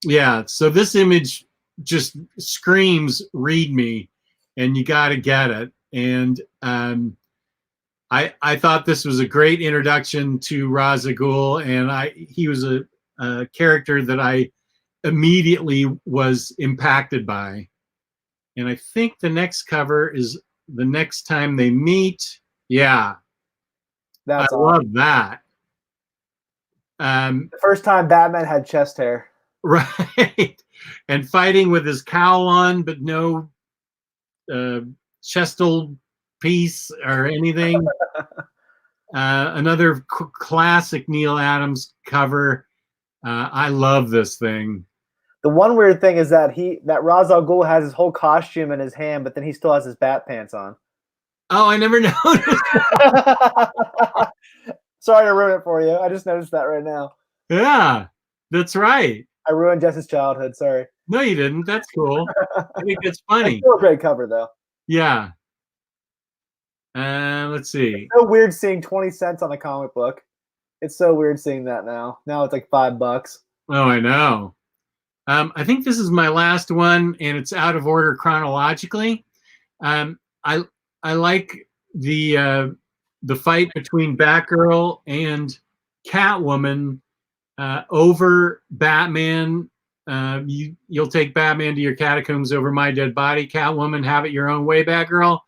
S1: Yeah. So this image just screams read me, and you got to get it. And I thought this was a great introduction to Ra's al Ghul, and he was a character that I immediately was impacted by. And I think the next cover is the next time they meet. Yeah.
S2: That's
S1: I
S2: awesome.
S1: love that.
S2: The first time Batman had chest hair.
S1: Right. And fighting with his cowl on, but no chestal piece or anything. Another classic Neil Adams cover. I love this thing.
S2: The one weird thing is that Ra's al Ghul has his whole costume in his hand, but then he still has his bat pants on.
S1: Oh, I never noticed.
S2: Sorry to ruin it for you. I just noticed that right now.
S1: Yeah, that's right.
S2: I ruined Jess's childhood. Sorry.
S1: No, you didn't. That's cool. I think that's funny.
S2: It's still a great cover, though.
S1: Yeah. Let's see.
S2: It's so weird seeing 20 cents on a comic book. It's so weird seeing that now. Now it's like $5.
S1: Oh, I know. I think this is my last one, and it's out of order chronologically. I like the fight between Batgirl and Catwoman over Batman. You'll take Batman to your catacombs over my dead body. Catwoman, have it your own way, Batgirl.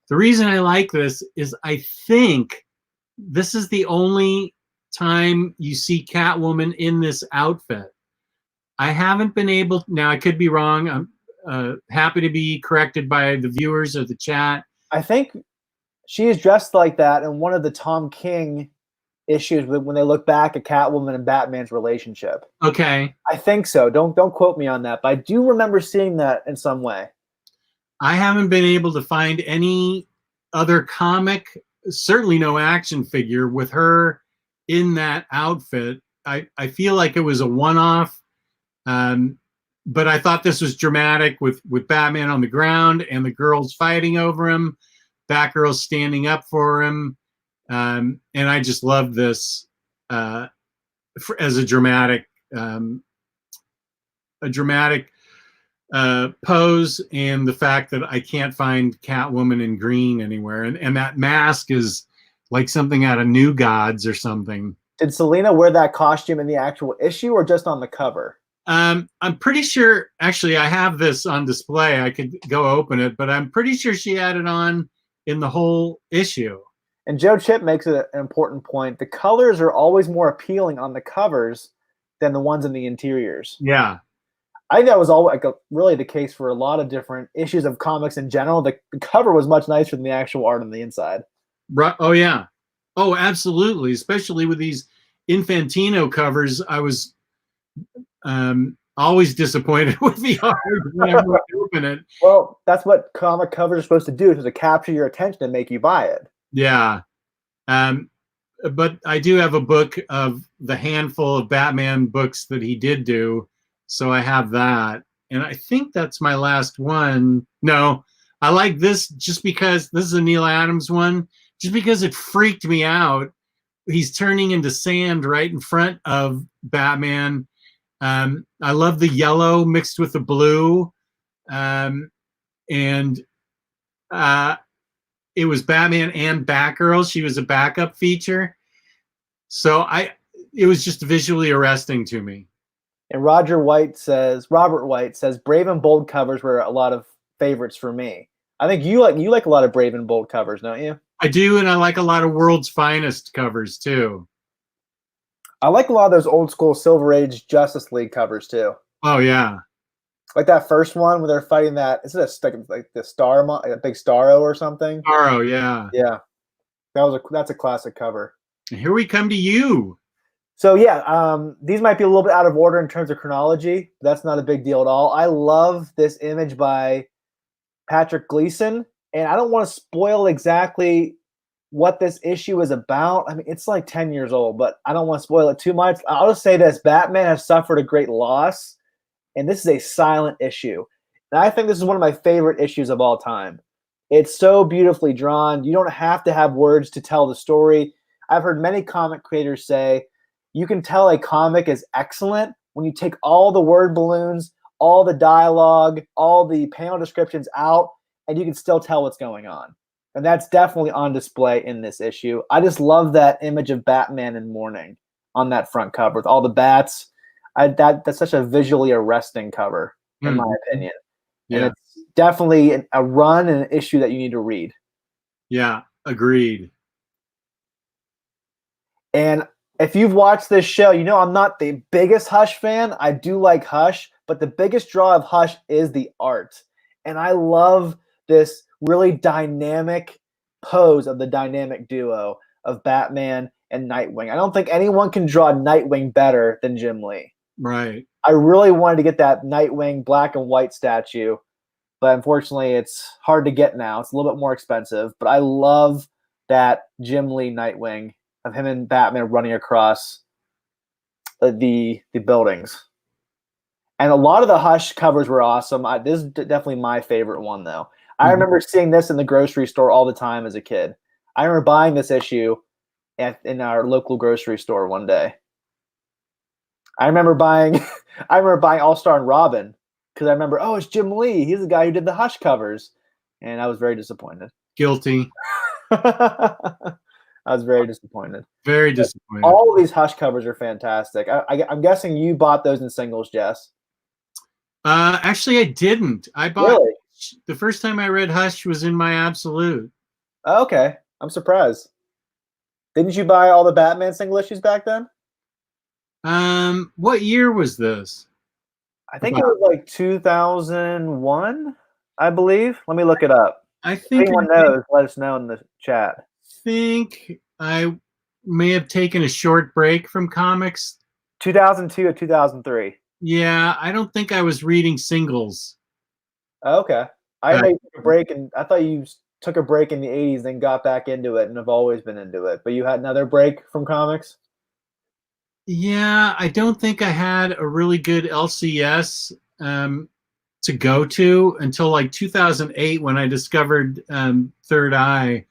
S1: The reason I like this is I think this is the only time you see Catwoman in this outfit. I haven't been able, now I could be wrong. I'm happy to be corrected by the viewers of the chat.
S2: I think she is dressed like that in one of the Tom King issues when they look back at Catwoman and Batman's relationship.
S1: Okay.
S2: I think so. Don't quote me on that, but I do remember seeing that in some way.
S1: I haven't been able to find any other comic, certainly no action figure with her in that outfit. I feel like it was a one-off. But I thought this was dramatic with Batman on the ground and the girls fighting over him, Batgirl standing up for him, and I just love this as a dramatic pose, and the fact that I can't find Catwoman in green anywhere, and that mask is like something out of New Gods or something.
S2: Did Selena wear that costume in the actual issue or just on the cover?
S1: I'm pretty sure, actually, I have this on display. I could go open it, but I'm pretty sure she had it on in the whole issue.
S2: And Joe Chip makes an important point. The colors are always more appealing on the covers than the ones in the interiors.
S1: Yeah.
S2: I think that was all really the case for a lot of different issues of comics in general. The cover was much nicer than the actual art on the inside.
S1: Right. Oh, yeah. Oh, absolutely. Especially with these Infantino covers. I always disappointed with the art whenever I open it.
S2: Well, that's what comic covers are supposed to do, is to capture your attention and make you buy it.
S1: Yeah. But I do have a book of the handful of Batman books that he did do. So I have that. And I think that's my last one. No, I like this just because this is a Neil Adams one, just because it freaked me out. He's turning into sand right in front of Batman. I love the yellow mixed with the blue. And it was Batman and Batgirl. She was a backup feature. So it was just visually arresting to me.
S2: And Robert White says Brave and Bold covers were a lot of favorites for me. I think you like a lot of Brave and Bold covers, don't you?
S1: I do, and I like a lot of World's Finest covers too.
S2: I like a lot of those old school Silver Age Justice League covers too.
S1: Oh yeah,
S2: like that first one where they're fighting that. Is it like the star, a big Starro or something?
S1: Starro, yeah,
S2: yeah. That's a classic cover.
S1: And here we come to you.
S2: So yeah, these might be a little bit out of order in terms of chronology. But that's not a big deal at all. I love this image by Patrick Gleason, and I don't want to spoil exactly what this issue is about. I mean, it's like 10 years old, but I don't want to spoil it too much. I'll just say this: Batman has suffered a great loss, and this is a silent issue. And I think this is one of my favorite issues of all time. It's so beautifully drawn. You don't have to have words to tell the story. I've heard many comic creators say you can tell a comic is excellent when you take all the word balloons, all the dialogue, all the panel descriptions out, and you can still tell what's going on. And that's definitely on display in this issue. I just love that image of Batman in mourning on that front cover with all the bats. That's such a visually arresting cover, in my opinion. And it's definitely a run and an issue that you need to read.
S1: Yeah, agreed.
S2: And if you've watched this show, you know I'm not the biggest Hush fan. I do like Hush, but the biggest draw of Hush is the art. And I love this really dynamic pose of the dynamic duo of Batman and Nightwing. I don't think anyone can draw Nightwing better than Jim Lee.
S1: Right.
S2: I really wanted to get that Nightwing black and white statue, but unfortunately it's hard to get now. It's a little bit more expensive, but I love that Jim Lee Nightwing of him and Batman running across the buildings. And a lot of the Hush covers were awesome. This is definitely my favorite one, though. I remember seeing this in the grocery store all the time as a kid. I remember buying this issue in our local grocery store one day. I remember buying All-Star and Robin because I remember, oh, it's Jim Lee. He's the guy who did the Hush covers. And I was very disappointed.
S1: Guilty.
S2: I was very disappointed.
S1: Very disappointed.
S2: All of these Hush covers are fantastic. I'm guessing you bought those in singles, Jess.
S1: Actually, I didn't. I bought
S2: really?
S1: The first time I read Hush was in my Absolute.
S2: Oh, okay, I'm surprised. Didn't you buy all the Batman single issues back then?
S1: What year was this?
S2: I think it was like 2001, I believe. Let me look it up.
S1: I think
S2: if anyone knows, let us know in the chat.
S1: I think I may have taken a short break from comics.
S2: 2002 or 2003.
S1: Yeah, I don't think I was reading singles.
S2: Oh, okay. I may take a break, and I thought you took a break in the 80s, then got back into it, and have always been into it. But you had another break from comics?
S1: Yeah, I don't think I had a really good LCS to go to until like 2008 when I discovered Third Eye.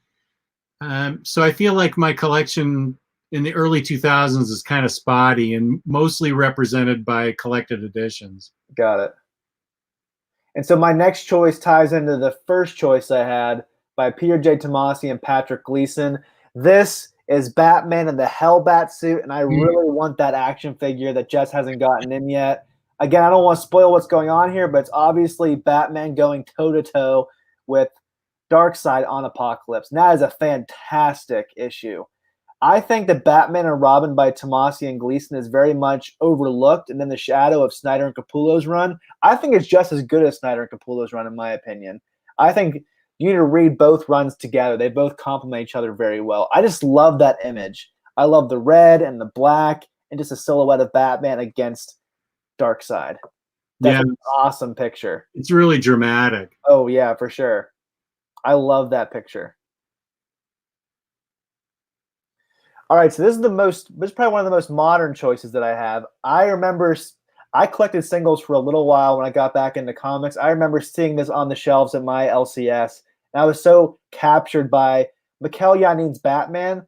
S1: So I feel like my collection in the early 2000s is kind of spotty and mostly represented by collected editions.
S2: Got it. And so my next choice ties into the first choice I had by Peter J. Tomasi and Patrick Gleason. This is Batman in the Hellbat suit, and I really want that action figure that Jess hasn't gotten in yet. Again, I don't want to spoil what's going on here, but it's obviously Batman going toe-to-toe with Darkseid on Apocalypse. And that is a fantastic issue. I think that Batman and Robin by Tomasi and Gleason is very much overlooked and in the shadow of Snyder and Capullo's run. I think it's just as good as Snyder and Capullo's run, in my opinion. I think you need to read both runs together. They both complement each other very well. I just love that image. I love the red and the black and just a silhouette of Batman against Darkseid. That's
S1: Yeah,
S2: an awesome picture.
S1: it's really dramatic.
S2: Oh yeah, for sure. I love that picture. All right, so this is probably one of the most modern choices that I have. I remember I collected singles for a little while when I got back into comics. I remember seeing this on the shelves at my LCS, and I was so captured by Mikhail Yanin's Batman.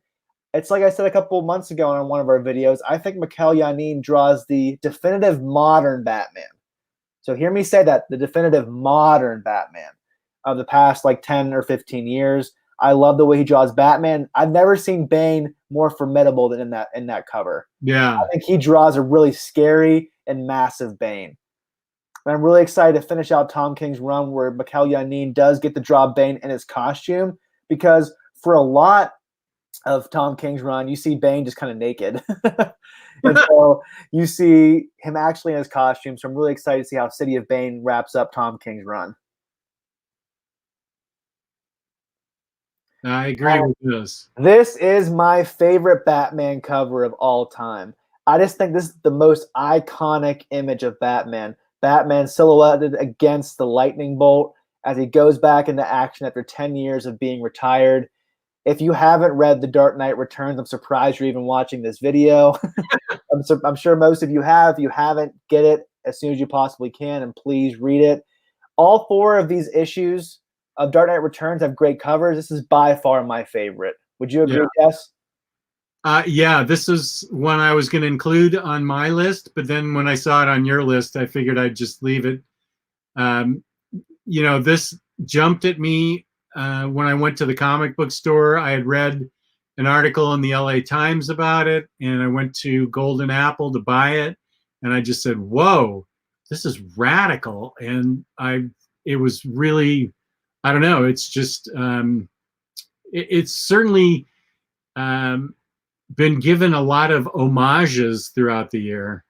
S2: It's like I said a couple of months ago on one of our videos. I think Mikhail Yanin draws the definitive modern Batman. So hear me say that, the definitive modern Batman of the past like 10 or 15 years. I love the way he draws Batman. I've never seen Bane more formidable than in that cover.
S1: Yeah.
S2: I think he draws a really scary and massive Bane. And I'm really excited to finish out Tom King's run where Mikhail Yanin does get to draw Bane in his costume, because for a lot of Tom King's run, you see Bane just kind of naked. And so you see him actually in his costume. So I'm really excited to see how City of Bane wraps up Tom King's run.
S1: I agree with this.
S2: This is my favorite Batman cover of all time. I just think this is the most iconic image of Batman. Batman silhouetted against the lightning bolt as he goes back into action after 10 years of being retired. If you haven't read The Dark Knight Returns, I'm surprised you're even watching this video. I'm sure most of you have. If you haven't, get it as soon as you possibly can, and please read it. All 4 of these issues of Dark Knight Returns have great covers. This is by far my favorite. Would you agree, Jess?
S1: Yeah, this is one I was going to include on my list, but then when I saw it on your list, I figured I'd just leave it. This jumped at me when I went to the comic book store. I had read an article in the LA Times about it, and I went to Golden Apple to buy it, and I just said, "Whoa, this is radical!" And it was really, I don't know. It's just, it's certainly been given a lot of homages throughout the year.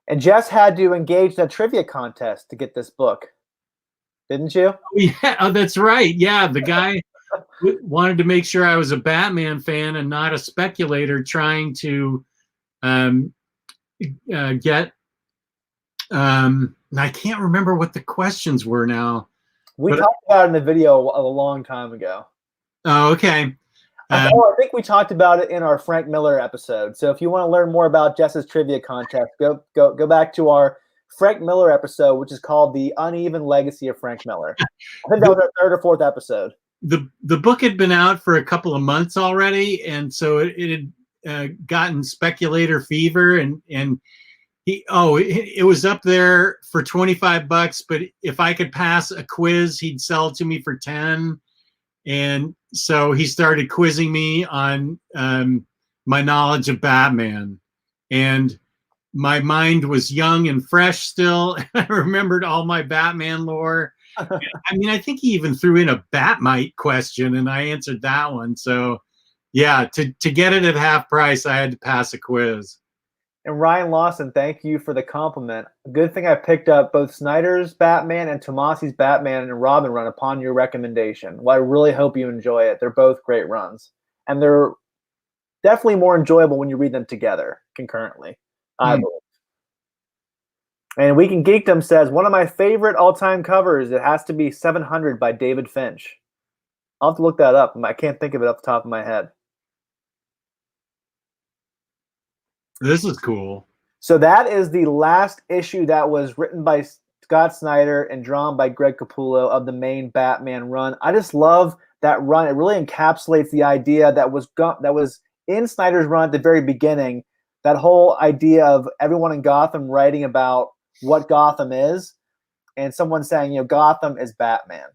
S2: And Jess had to engage in a trivia contest to get this book, didn't you?
S1: Yeah, that's right. Yeah, the guy wanted to make sure I was a Batman fan and not a speculator trying to get. I can't remember what the questions were now.
S2: We talked about it in the video a long time ago.
S1: Oh, okay.
S2: I think we talked about it in our Frank Miller episode. So if you want to learn more about Jess's trivia contest, go back to our Frank Miller episode, which is called The Uneven Legacy of Frank Miller. I think that was our 3rd or 4th episode.
S1: The book had been out for a couple of months already, and so it had gotten speculator fever, and it was up there for $25, but if I could pass a quiz, he'd sell it to me for 10. And so he started quizzing me on my knowledge of Batman, and my mind was young and fresh still. I remembered all my Batman lore. I mean, I think he even threw in a Batmite question, and I answered that one. So, yeah, to get it at half price, I had to pass a quiz.
S2: And Ryan Lawson, thank you for the compliment. Good thing I picked up both Snyder's Batman and Tomasi's Batman and Robin run upon your recommendation. Well, I really hope you enjoy it. They're both great runs. And they're definitely more enjoyable when you read them together concurrently, I believe. And We Can Geekdom says, one of my favorite all-time covers, it has to be 700 by David Finch. I'll have to look that up. I can't think of it off the top of my head.
S1: This is cool.
S2: So that is the last issue that was written by Scott Snyder and drawn by Greg Capullo of the main Batman run. I just love that run. It really encapsulates the idea that was in Snyder's run at the very beginning, that whole idea of everyone in Gotham writing about what Gotham is, and someone saying, Gotham is Batman.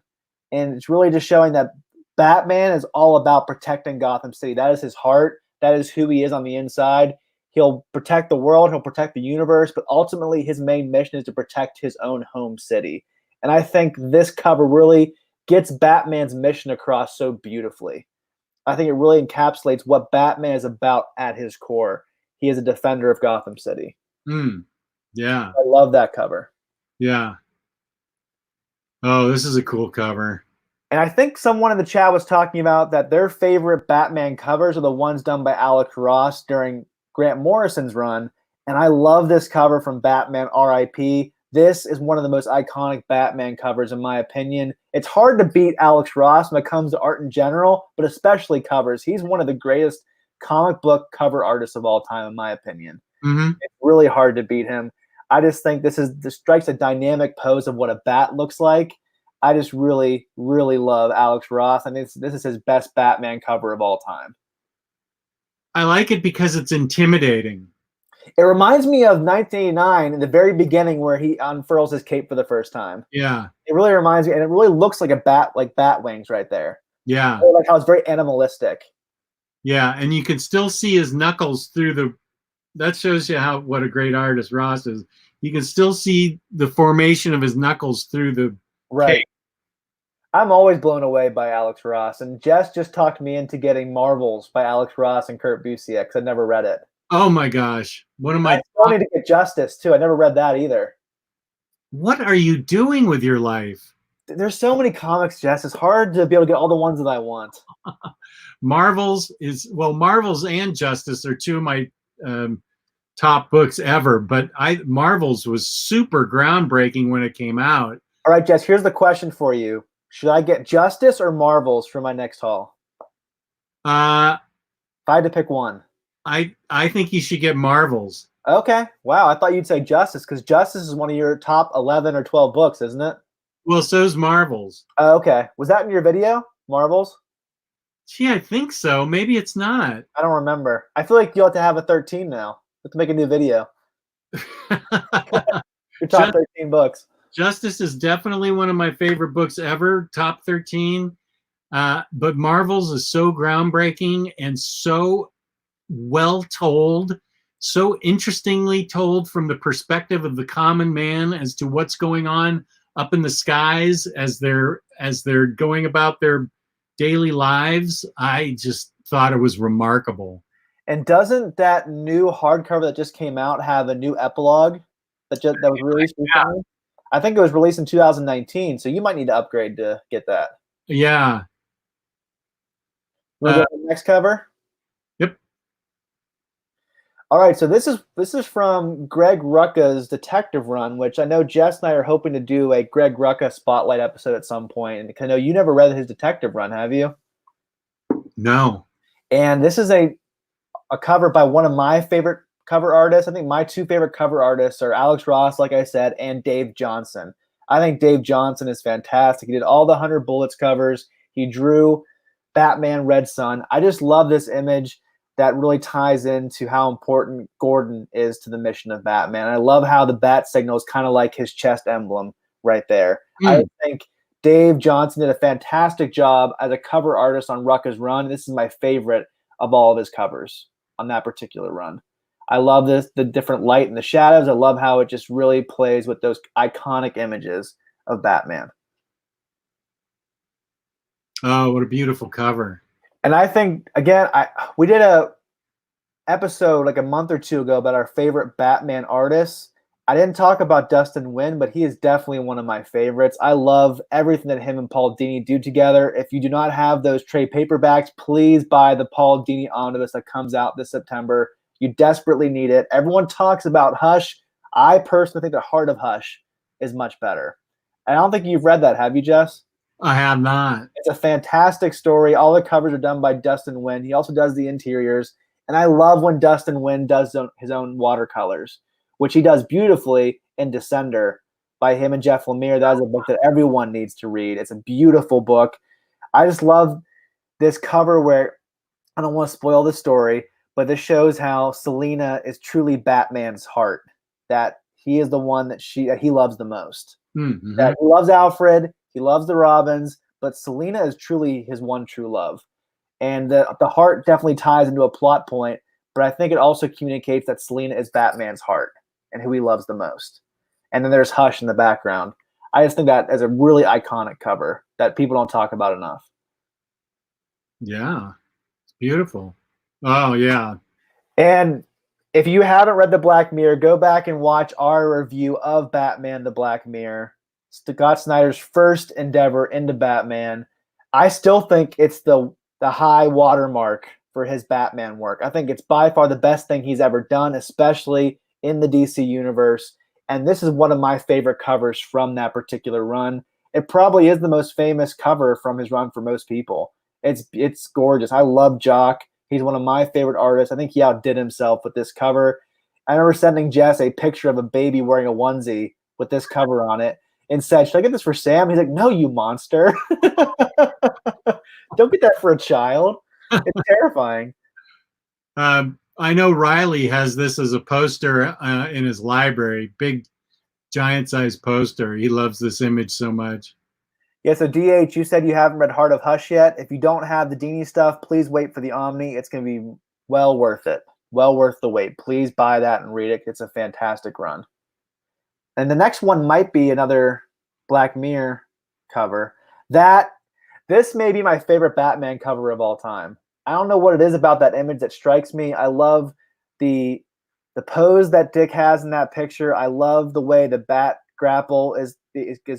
S2: And it's really just showing that Batman is all about protecting Gotham City. That is his heart. That is who he is on the inside. He'll protect the world, he'll protect the universe, but ultimately his main mission is to protect his own home city. And I think this cover really gets Batman's mission across so beautifully. I think it really encapsulates what Batman is about at his core. He is a defender of Gotham City.
S1: Yeah.
S2: I love that cover.
S1: Yeah. Oh, this is a cool cover.
S2: And I think someone in the chat was talking about that their favorite Batman covers are the ones done by Alex Ross during Grant Morrison's run, and I love this cover from Batman R.I.P. This is one of the most iconic Batman covers, in my opinion. It's hard to beat Alex Ross when it comes to art in general, but especially covers. He's one of the greatest comic book cover artists of all time, in my opinion.
S1: Mm-hmm.
S2: It's really hard to beat him. I just think this strikes a dynamic pose of what a bat looks like. I just really, really love Alex Ross. I mean, this is his best Batman cover of all time.
S1: I like it because it's intimidating.
S2: It reminds me of 1989 in the very beginning where he unfurls his cape for the first time.
S1: Yeah.
S2: It really reminds me, and it really looks like a bat, like bat wings right there.
S1: Yeah.
S2: Or like how it's very animalistic.
S1: Yeah. And you can still see his knuckles through the, that shows you what a great artist Ross is. You can still see the formation of his knuckles through the
S2: Right.
S1: cape.
S2: I'm always blown away by Alex Ross, and Jess just talked me into getting Marvels by Alex Ross and Kurt Busiek because I never read it.
S1: Oh my gosh. One of my
S2: I still need to get Justice too. I never read that either.
S1: What are you doing with your life?
S2: There's so many comics, Jess. It's hard to be able to get all the ones that I want.
S1: Marvels and Justice are two of my top books ever, but Marvels was super groundbreaking when it came out.
S2: All right, Jess, here's the question for you. Should I get Justice or Marvels for my next haul? If I had to pick one.
S1: I think you should get Marvels.
S2: Okay. Wow, I thought you'd say Justice because Justice is one of your top 11 or 12 books, isn't it?
S1: Well, so's Marvels.
S2: Okay. Was that in your video, Marvels?
S1: Gee, I think so. Maybe it's not.
S2: I don't remember. I feel like you'll have to have a 13 now. You have to make a new video. Your top 13 books.
S1: Justice is definitely one of my favorite books ever, top 13. But Marvels is so groundbreaking and so well told, so interestingly told from the perspective of the common man as to what's going on up in the skies as they're going about their daily lives. I just thought it was remarkable.
S2: And doesn't that new hardcover that just came out have a new epilogue that was released recently? I think it was released in 2019, so you might need to upgrade to get that.
S1: Yeah.
S2: Want to go to the next cover?
S1: Yep.
S2: All right, so this is from Greg Rucka's Detective Run, which I know Jess and I are hoping to do a Greg Rucka spotlight episode at some point. And I know you never read his Detective Run, have you?
S1: No.
S2: And this is a cover by one of my favorite cover artists. I think my two favorite cover artists are Alex Ross, like I said, and Dave Johnson. I think Dave Johnson is fantastic. He did all the 100 Bullets covers. He drew Batman Red Sun. I just love this image that really ties into how important Gordon is to the mission of Batman. I love how the bat signal is kind of like his chest emblem right there. I think Dave Johnson did a fantastic job as a cover artist on Rucka's run. This is my favorite of all of his covers on that particular run. I love the different light and the shadows. I love how it just really plays with those iconic images of Batman.
S1: Oh, what a beautiful cover.
S2: And I think, again, we did a episode like a month or two ago about our favorite Batman artists. I didn't talk about Dustin Nguyen, but he is definitely one of my favorites. I love everything that him and Paul Dini do together. If you do not have those trade paperbacks, please buy the Paul Dini omnibus that comes out this September. You desperately need it. Everyone talks about Hush. I personally think the Heart of Hush is much better. I don't think you've read that, have you, Jess?
S1: I have not.
S2: It's a fantastic story. All the covers are done by Dustin Nguyen. He also does the interiors. And I love when Dustin Nguyen does his own watercolors, which he does beautifully in Descender by him and Jeff Lemire. That is a book that everyone needs to read. It's a beautiful book. I just love this cover where, I don't want to spoil the story, but this shows how Selina is truly Batman's heart, that he is the one that he loves the most.
S1: Mm-hmm.
S2: That he loves Alfred, he loves the Robins, but Selina is truly his one true love. And the heart definitely ties into a plot point, but I think it also communicates that Selina is Batman's heart and who he loves the most. And then there's Hush in the background. I just think that is a really iconic cover that people don't talk about enough.
S1: Yeah, it's beautiful. Oh, yeah.
S2: And if you haven't read The Black Mirror, go back and watch our review of Batman The Black Mirror, Scott Snyder's first endeavor into Batman. I still think it's the high watermark for his Batman work. I think it's by far the best thing he's ever done, especially in the DC universe. And this is one of my favorite covers from that particular run. It probably is the most famous cover from his run for most people. It's gorgeous. I love Jock. He's one of my favorite artists. I think he outdid himself with this cover. I remember sending Jess a picture of a baby wearing a onesie with this cover on it and said, "Should I get this for Sam?" He's like, "No, you monster. Don't get that for a child. It's terrifying."
S1: I know Riley has this as a poster in his library, big, giant-sized poster. He loves this image so much.
S2: Yeah, so DH, you said you haven't read Heart of Hush yet. If you don't have the Dini stuff, please wait for the Omni. It's going to be well worth it. Well worth the wait. Please buy that and read it. It's a fantastic run. And the next one might be another Black Mirror cover. This may be my favorite Batman cover of all time. I don't know what it is about that image that strikes me. I love the pose that Dick has in that picture. I love the way the bat grapple is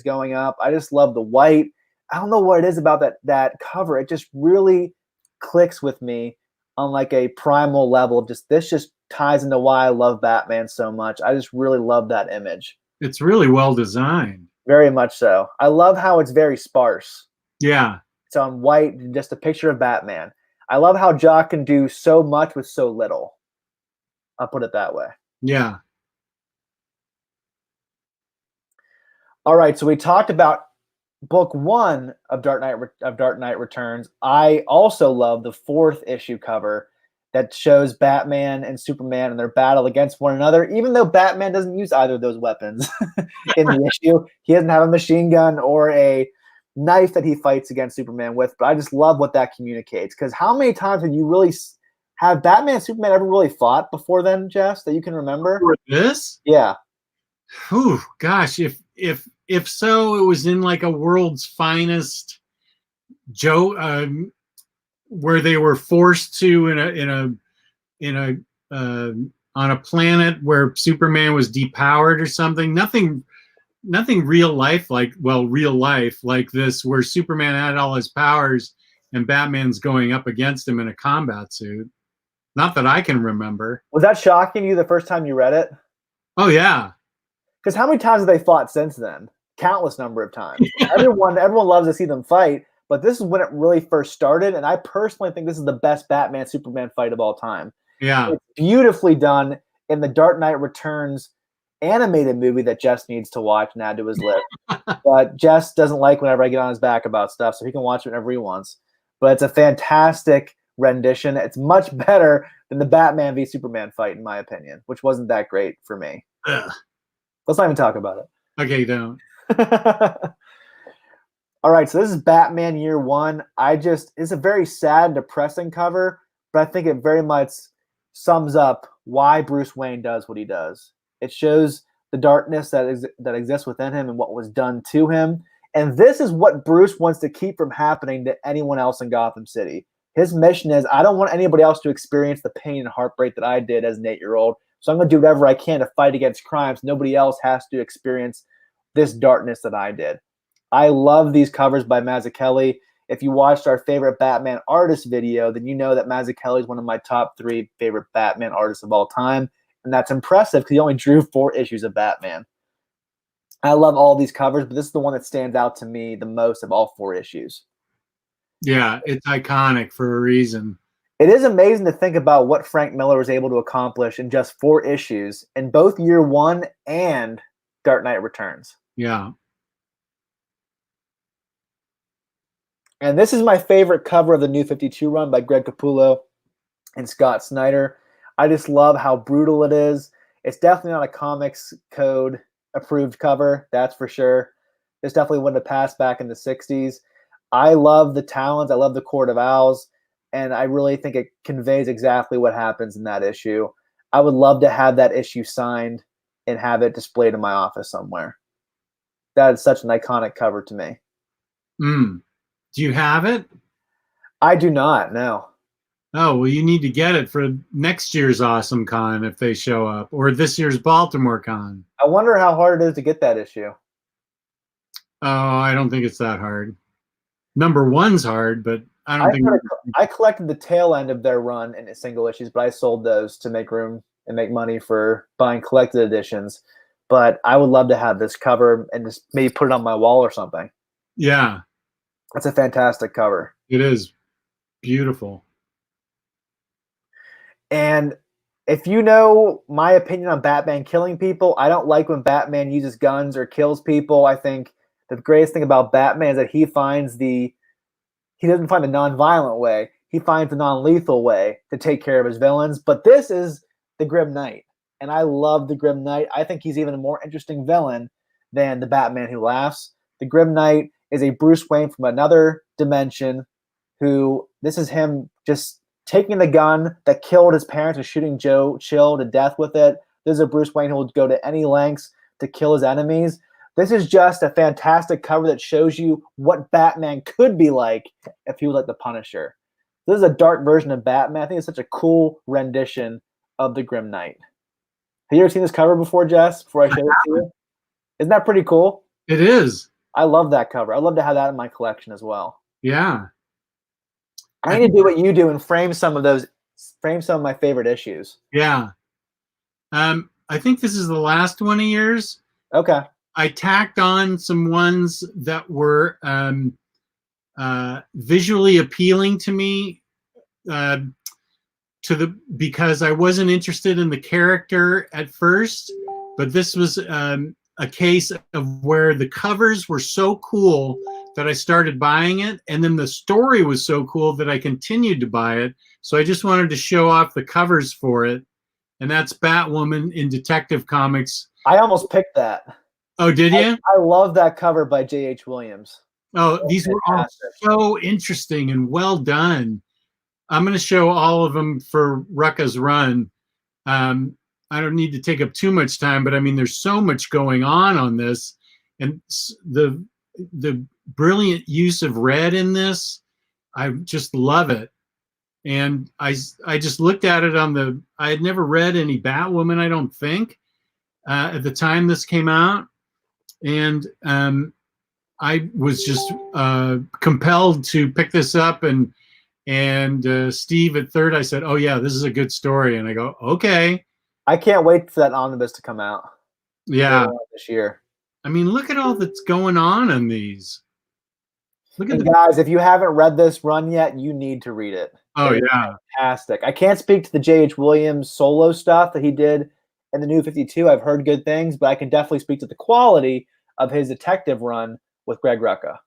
S2: going up. I just love the white. I don't know what it is about that cover. It just really clicks with me on like a primal level. This just ties into why I love Batman so much. I just really love that image.
S1: It's really well designed.
S2: Very much so. I love how it's very sparse.
S1: Yeah.
S2: It's on white, just a picture of Batman. I love how Jock can do so much with so little. I'll put it that way.
S1: Yeah.
S2: All right, so we talked about book 1 of Dark Knight Returns. I also love the 4th issue cover that shows Batman and Superman in their battle against one another, even though Batman doesn't use either of those weapons in the issue. He doesn't have a machine gun or a knife that he fights against Superman with, but I just love what that communicates, because how many times have Batman and Superman ever really fought before then, Jess, that you can remember?
S1: For this?
S2: Yeah.
S1: Whew, gosh, if so, it was in like a World's Finest where they were forced to on a planet where Superman was depowered or something. Nothing real life like this, where Superman had all his powers and Batman's going up against him in a combat suit. Not that I can remember.
S2: Was that shocking to you the first time you read it?
S1: Oh yeah.
S2: Because how many times have they fought since then? Countless number of times. Everyone loves to see them fight, but this is when it really first started, and I personally think this is the best Batman-Superman fight of all time.
S1: Yeah.
S2: It's beautifully done in the Dark Knight Returns animated movie that Jess needs to watch and add to his list. But Jess doesn't like whenever I get on his back about stuff, so he can watch it whenever he wants. But it's a fantastic rendition. It's much better than the Batman v Superman fight, in my opinion, which wasn't that great for me.
S1: Ugh.
S2: Let's not even talk about it.
S1: Okay, don't.
S2: All right, so this is Batman Year One. It's a very sad, depressing cover, but I think it very much sums up why Bruce Wayne does what he does. It shows the darkness that exists within him and what was done to him. And this is what Bruce wants to keep from happening to anyone else in Gotham City. His mission is, I don't want anybody else to experience the pain and heartbreak that I did as an 8-year-old. So I'm going to do whatever I can to fight against crime so nobody else has to experience this darkness that I did. I love these covers by Mazzucchelli. If you watched our favorite Batman artist video, then you know that Mazzucchelli is one of my top 3 favorite Batman artists of all time. And that's impressive because he only drew 4 issues of Batman. I love all these covers, but this is the one that stands out to me the most of all 4 issues.
S1: Yeah, it's iconic for a reason.
S2: It is amazing to think about what Frank Miller was able to accomplish in just 4 issues in both Year One and Dark Knight Returns.
S1: Yeah.
S2: And this is my favorite cover of the New 52 run by Greg Capullo and Scott Snyder. I just love how brutal it is. It's definitely not a Comics Code approved cover, that's for sure. This definitely wouldn't have passed back in the 60s. I love the Talons. I love the Court of Owls. And I really think it conveys exactly what happens in that issue. I would love to have that issue signed and have it displayed in my office somewhere. That is such an iconic cover to me.
S1: Do you have it?
S2: I do not, no.
S1: Oh, well, you need to get it for next year's Awesome Con if they show up, or this year's Baltimore Con.
S2: I wonder how hard it is to get that issue.
S1: Oh, I don't think it's that hard. Number 1's hard, but I don't think...
S2: I collected the tail end of their run in single issues, but I sold those to make room and make money for buying collected editions. but I would love to have this cover and just maybe put it on my wall or something.
S1: Yeah,
S2: It's a fantastic cover.
S1: it is beautiful.
S2: And if you know my opinion on Batman killing people, I don't like when Batman uses guns or kills people. I think the greatest thing about Batman is that he doesn't find the non-violent way. He finds the non-lethal way to take care of his villains. But this is the Grim Knight, and I love the Grim Knight. I think he's even a more interesting villain than the Batman Who Laughs. The Grim Knight is a Bruce Wayne from another dimension this is him just taking the gun that killed his parents and shooting Joe Chill to death with it. This is a Bruce Wayne who will go to any lengths to kill his enemies. This is just a fantastic cover that shows you what Batman could be like if he was like the Punisher. This is a dark version of Batman. I think it's such a cool rendition of the Grim Knight. Have you ever seen this cover before, Jess, before I show it to you? Isn't that pretty cool?
S1: It is.
S2: I love that cover. I'd love to have that in my collection as well.
S1: Yeah.
S2: I need to do what you do and frame some of my favorite issues.
S1: Yeah. I think this is the last one of yours.
S2: Okay.
S1: I tacked on some ones that were visually appealing to me because I wasn't interested in the character at first, but this was a case of where the covers were so cool that I started buying it, and then the story was so cool that I continued to buy it. So I just wanted to show off the covers for it, and that's Batwoman in Detective Comics.
S2: I almost picked that.
S1: Oh, did you?
S2: I love that cover by J.H. Williams.
S1: Oh, these were all so interesting and well done. I'm going to show all of them for Rucka's run. I don't need to take up too much time, but I mean, there's so much going on this, and the brilliant use of red in this, I just love it. And I just looked at it I had never read any Batwoman, I don't think, at the time this came out, and I was just compelled to pick this up, and Steve at Third, I said, "Oh yeah, this is a good story," and I go, "Okay."
S2: I can't wait for that omnibus to come out.
S1: Yeah,
S2: this year.
S1: I mean, look at all that's going on in these. Look at
S2: guys, if you haven't read this run yet, you need to read it.
S1: Oh yeah,
S2: fantastic. I can't speak to the J.H. Williams solo stuff that he did in the New 52. I've heard good things, but I can definitely speak to the quality of his detective run with Greg Rucka.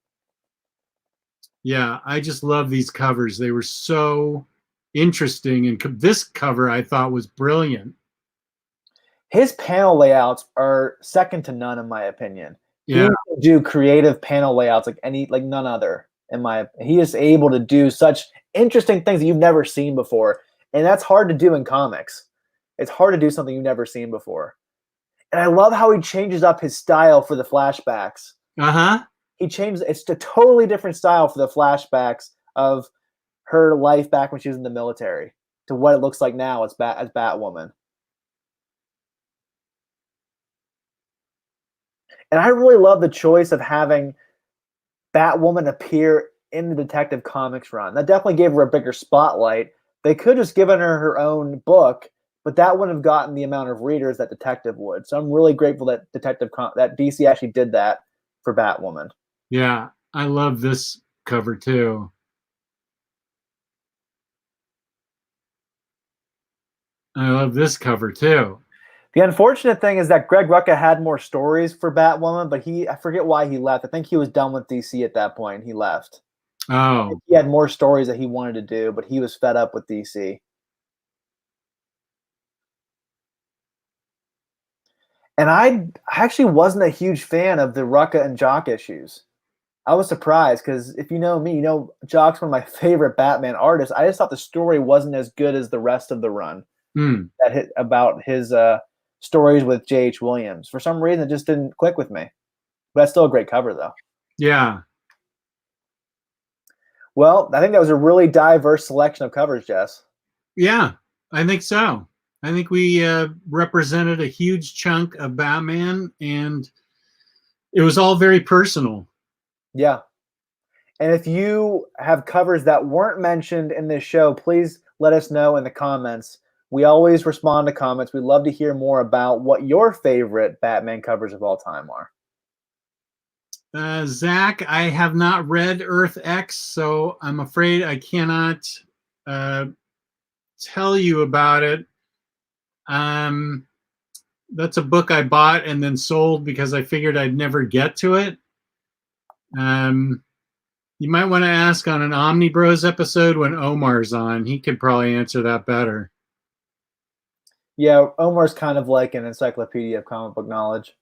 S1: Yeah, I just love these covers. They were so interesting, and this cover I thought was brilliant.
S2: His panel layouts are second to none, in my opinion.
S1: Yeah,
S2: he can do creative panel layouts like none other. He is able to do such interesting things that you've never seen before, and that's hard to do in comics. It's hard to do something you've never seen before. And I love how he changes up his style for the flashbacks. It's a totally different style for the flashbacks of her life back when she was in the military to what it looks like now as Batwoman. And I really love the choice of having Batwoman appear in the Detective Comics run. That definitely gave her a bigger spotlight. They could have just given her own book, but that wouldn't have gotten the amount of readers that Detective would. So I'm really grateful that that DC actually did that for Batwoman.
S1: Yeah, I love this cover too. I love this cover too.
S2: The unfortunate thing is that Greg Rucka had more stories for Batwoman, but I forget why he left. I think he was done with DC at that point. He left.
S1: Oh.
S2: He had more stories that he wanted to do, but he was fed up with DC. And I actually wasn't a huge fan of the Rucka and Jock issues. I was surprised because if you know me, you know Jock's one of my favorite Batman artists. I just thought the story wasn't as good as the rest of the run about his stories with J.H. Williams. For some reason, it just didn't click with me. But that's still a great cover, though.
S1: Yeah.
S2: Well, I think that was a really diverse selection of covers, Jess.
S1: Yeah, I think so. I think we represented a huge chunk of Batman, and it was all very personal.
S2: Yeah. And if you have covers that weren't mentioned in this show, please let us know in the comments. We always respond to comments. We'd love to hear more about what your favorite Batman covers of all time are.
S1: Zach, I have not read Earth X, so I'm afraid I cannot tell you about it. That's a book I bought and then sold because I figured I'd never get to it. You might want to ask on an Omni Bros episode when Omar's on. He could probably answer that better.
S2: Yeah, Omar's kind of like an encyclopedia of comic book knowledge.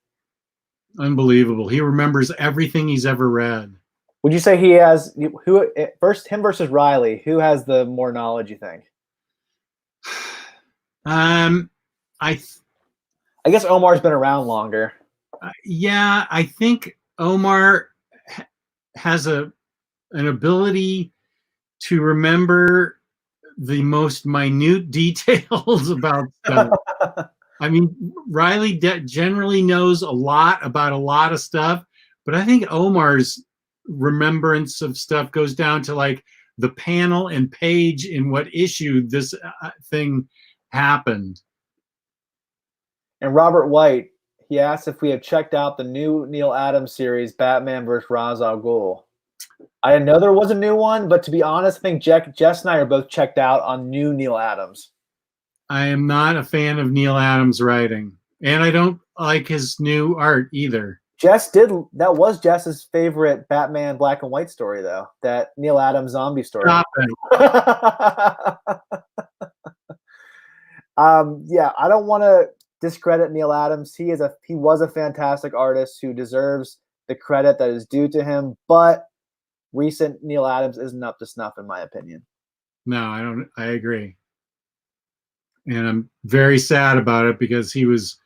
S1: Unbelievable. He remembers everything he's ever read.
S2: Would you say he has him versus Riley? Who has the more knowledge, you think?
S1: I
S2: guess Omar's been around longer.
S1: Yeah, I think Omar has an ability to remember the most minute details about stuff. I mean, Riley generally knows a lot about a lot of stuff, but I think Omar's remembrance of stuff goes down to like the panel and page in what issue this thing happened.
S2: And Robert White, he asked if we have checked out the new Neil Adams series, Batman vs. Ra's al Ghul. I didn't know there was a new one, but to be honest, I think Jess and I are both checked out on new Neil Adams.
S1: I am not a fan of Neil Adams' writing, and I don't like his new art either.
S2: That was Jess's favorite Batman black and white story, though. That Neil Adams zombie story.
S1: Stop it.
S2: Yeah, I don't want to discredit Neil Adams. He was a fantastic artist who deserves the credit that is due to him, but recent Neil Adams isn't up to snuff, in my opinion.
S1: No, I don't. I agree. And I'm very sad about it because he was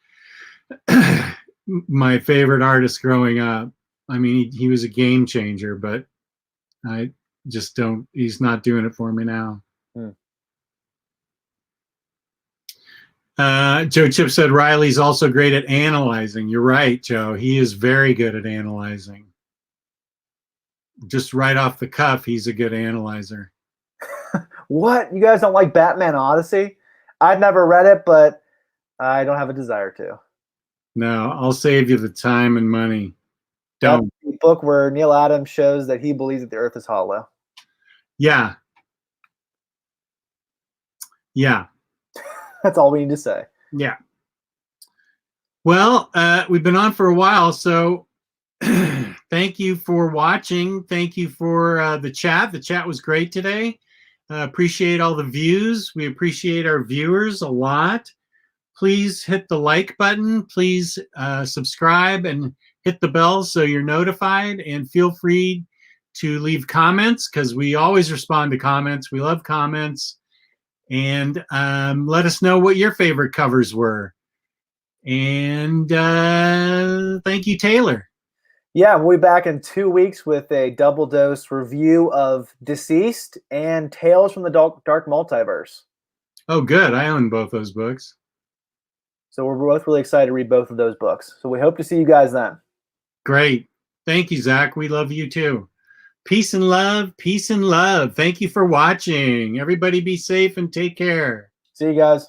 S1: my favorite artist growing up. I mean, he was a game changer, but I just don't, he's not doing it for me now. Joe Chip said Riley's also great at analyzing. You're right, Joe. He is very good at analyzing. Just right off the cuff, he's a good analyzer.
S2: What? You guys don't like Batman Odyssey? I've never read it, but I don't have a desire to.
S1: No, I'll save you the time and money. Don't.
S2: That's the book where Neil Adams shows that he believes that the earth is hollow.
S1: Yeah. Yeah.
S2: That's all we need to say.
S1: Yeah. Well, we've been on for a while, so thank you for watching. Thank you for the chat. The chat was great today. Appreciate all the views. We appreciate our viewers a lot. Please hit the like button. Please subscribe and hit the bell so you're notified. And feel free to leave comments because we always respond to comments. We love comments. And let us know what your favorite covers were. And thank you, Taylor.
S2: Yeah, we'll be back in 2 weeks with a double dose review of Deceased and Tales from the Dark Multiverse.
S1: Oh, good. I own both those books.
S2: So we're both really excited to read both of those books. So we hope to see you guys then.
S1: Great. Thank you, Zach. We love you too. Peace and love. Peace and love. Thank you for watching. Everybody be safe and take care.
S2: See you guys.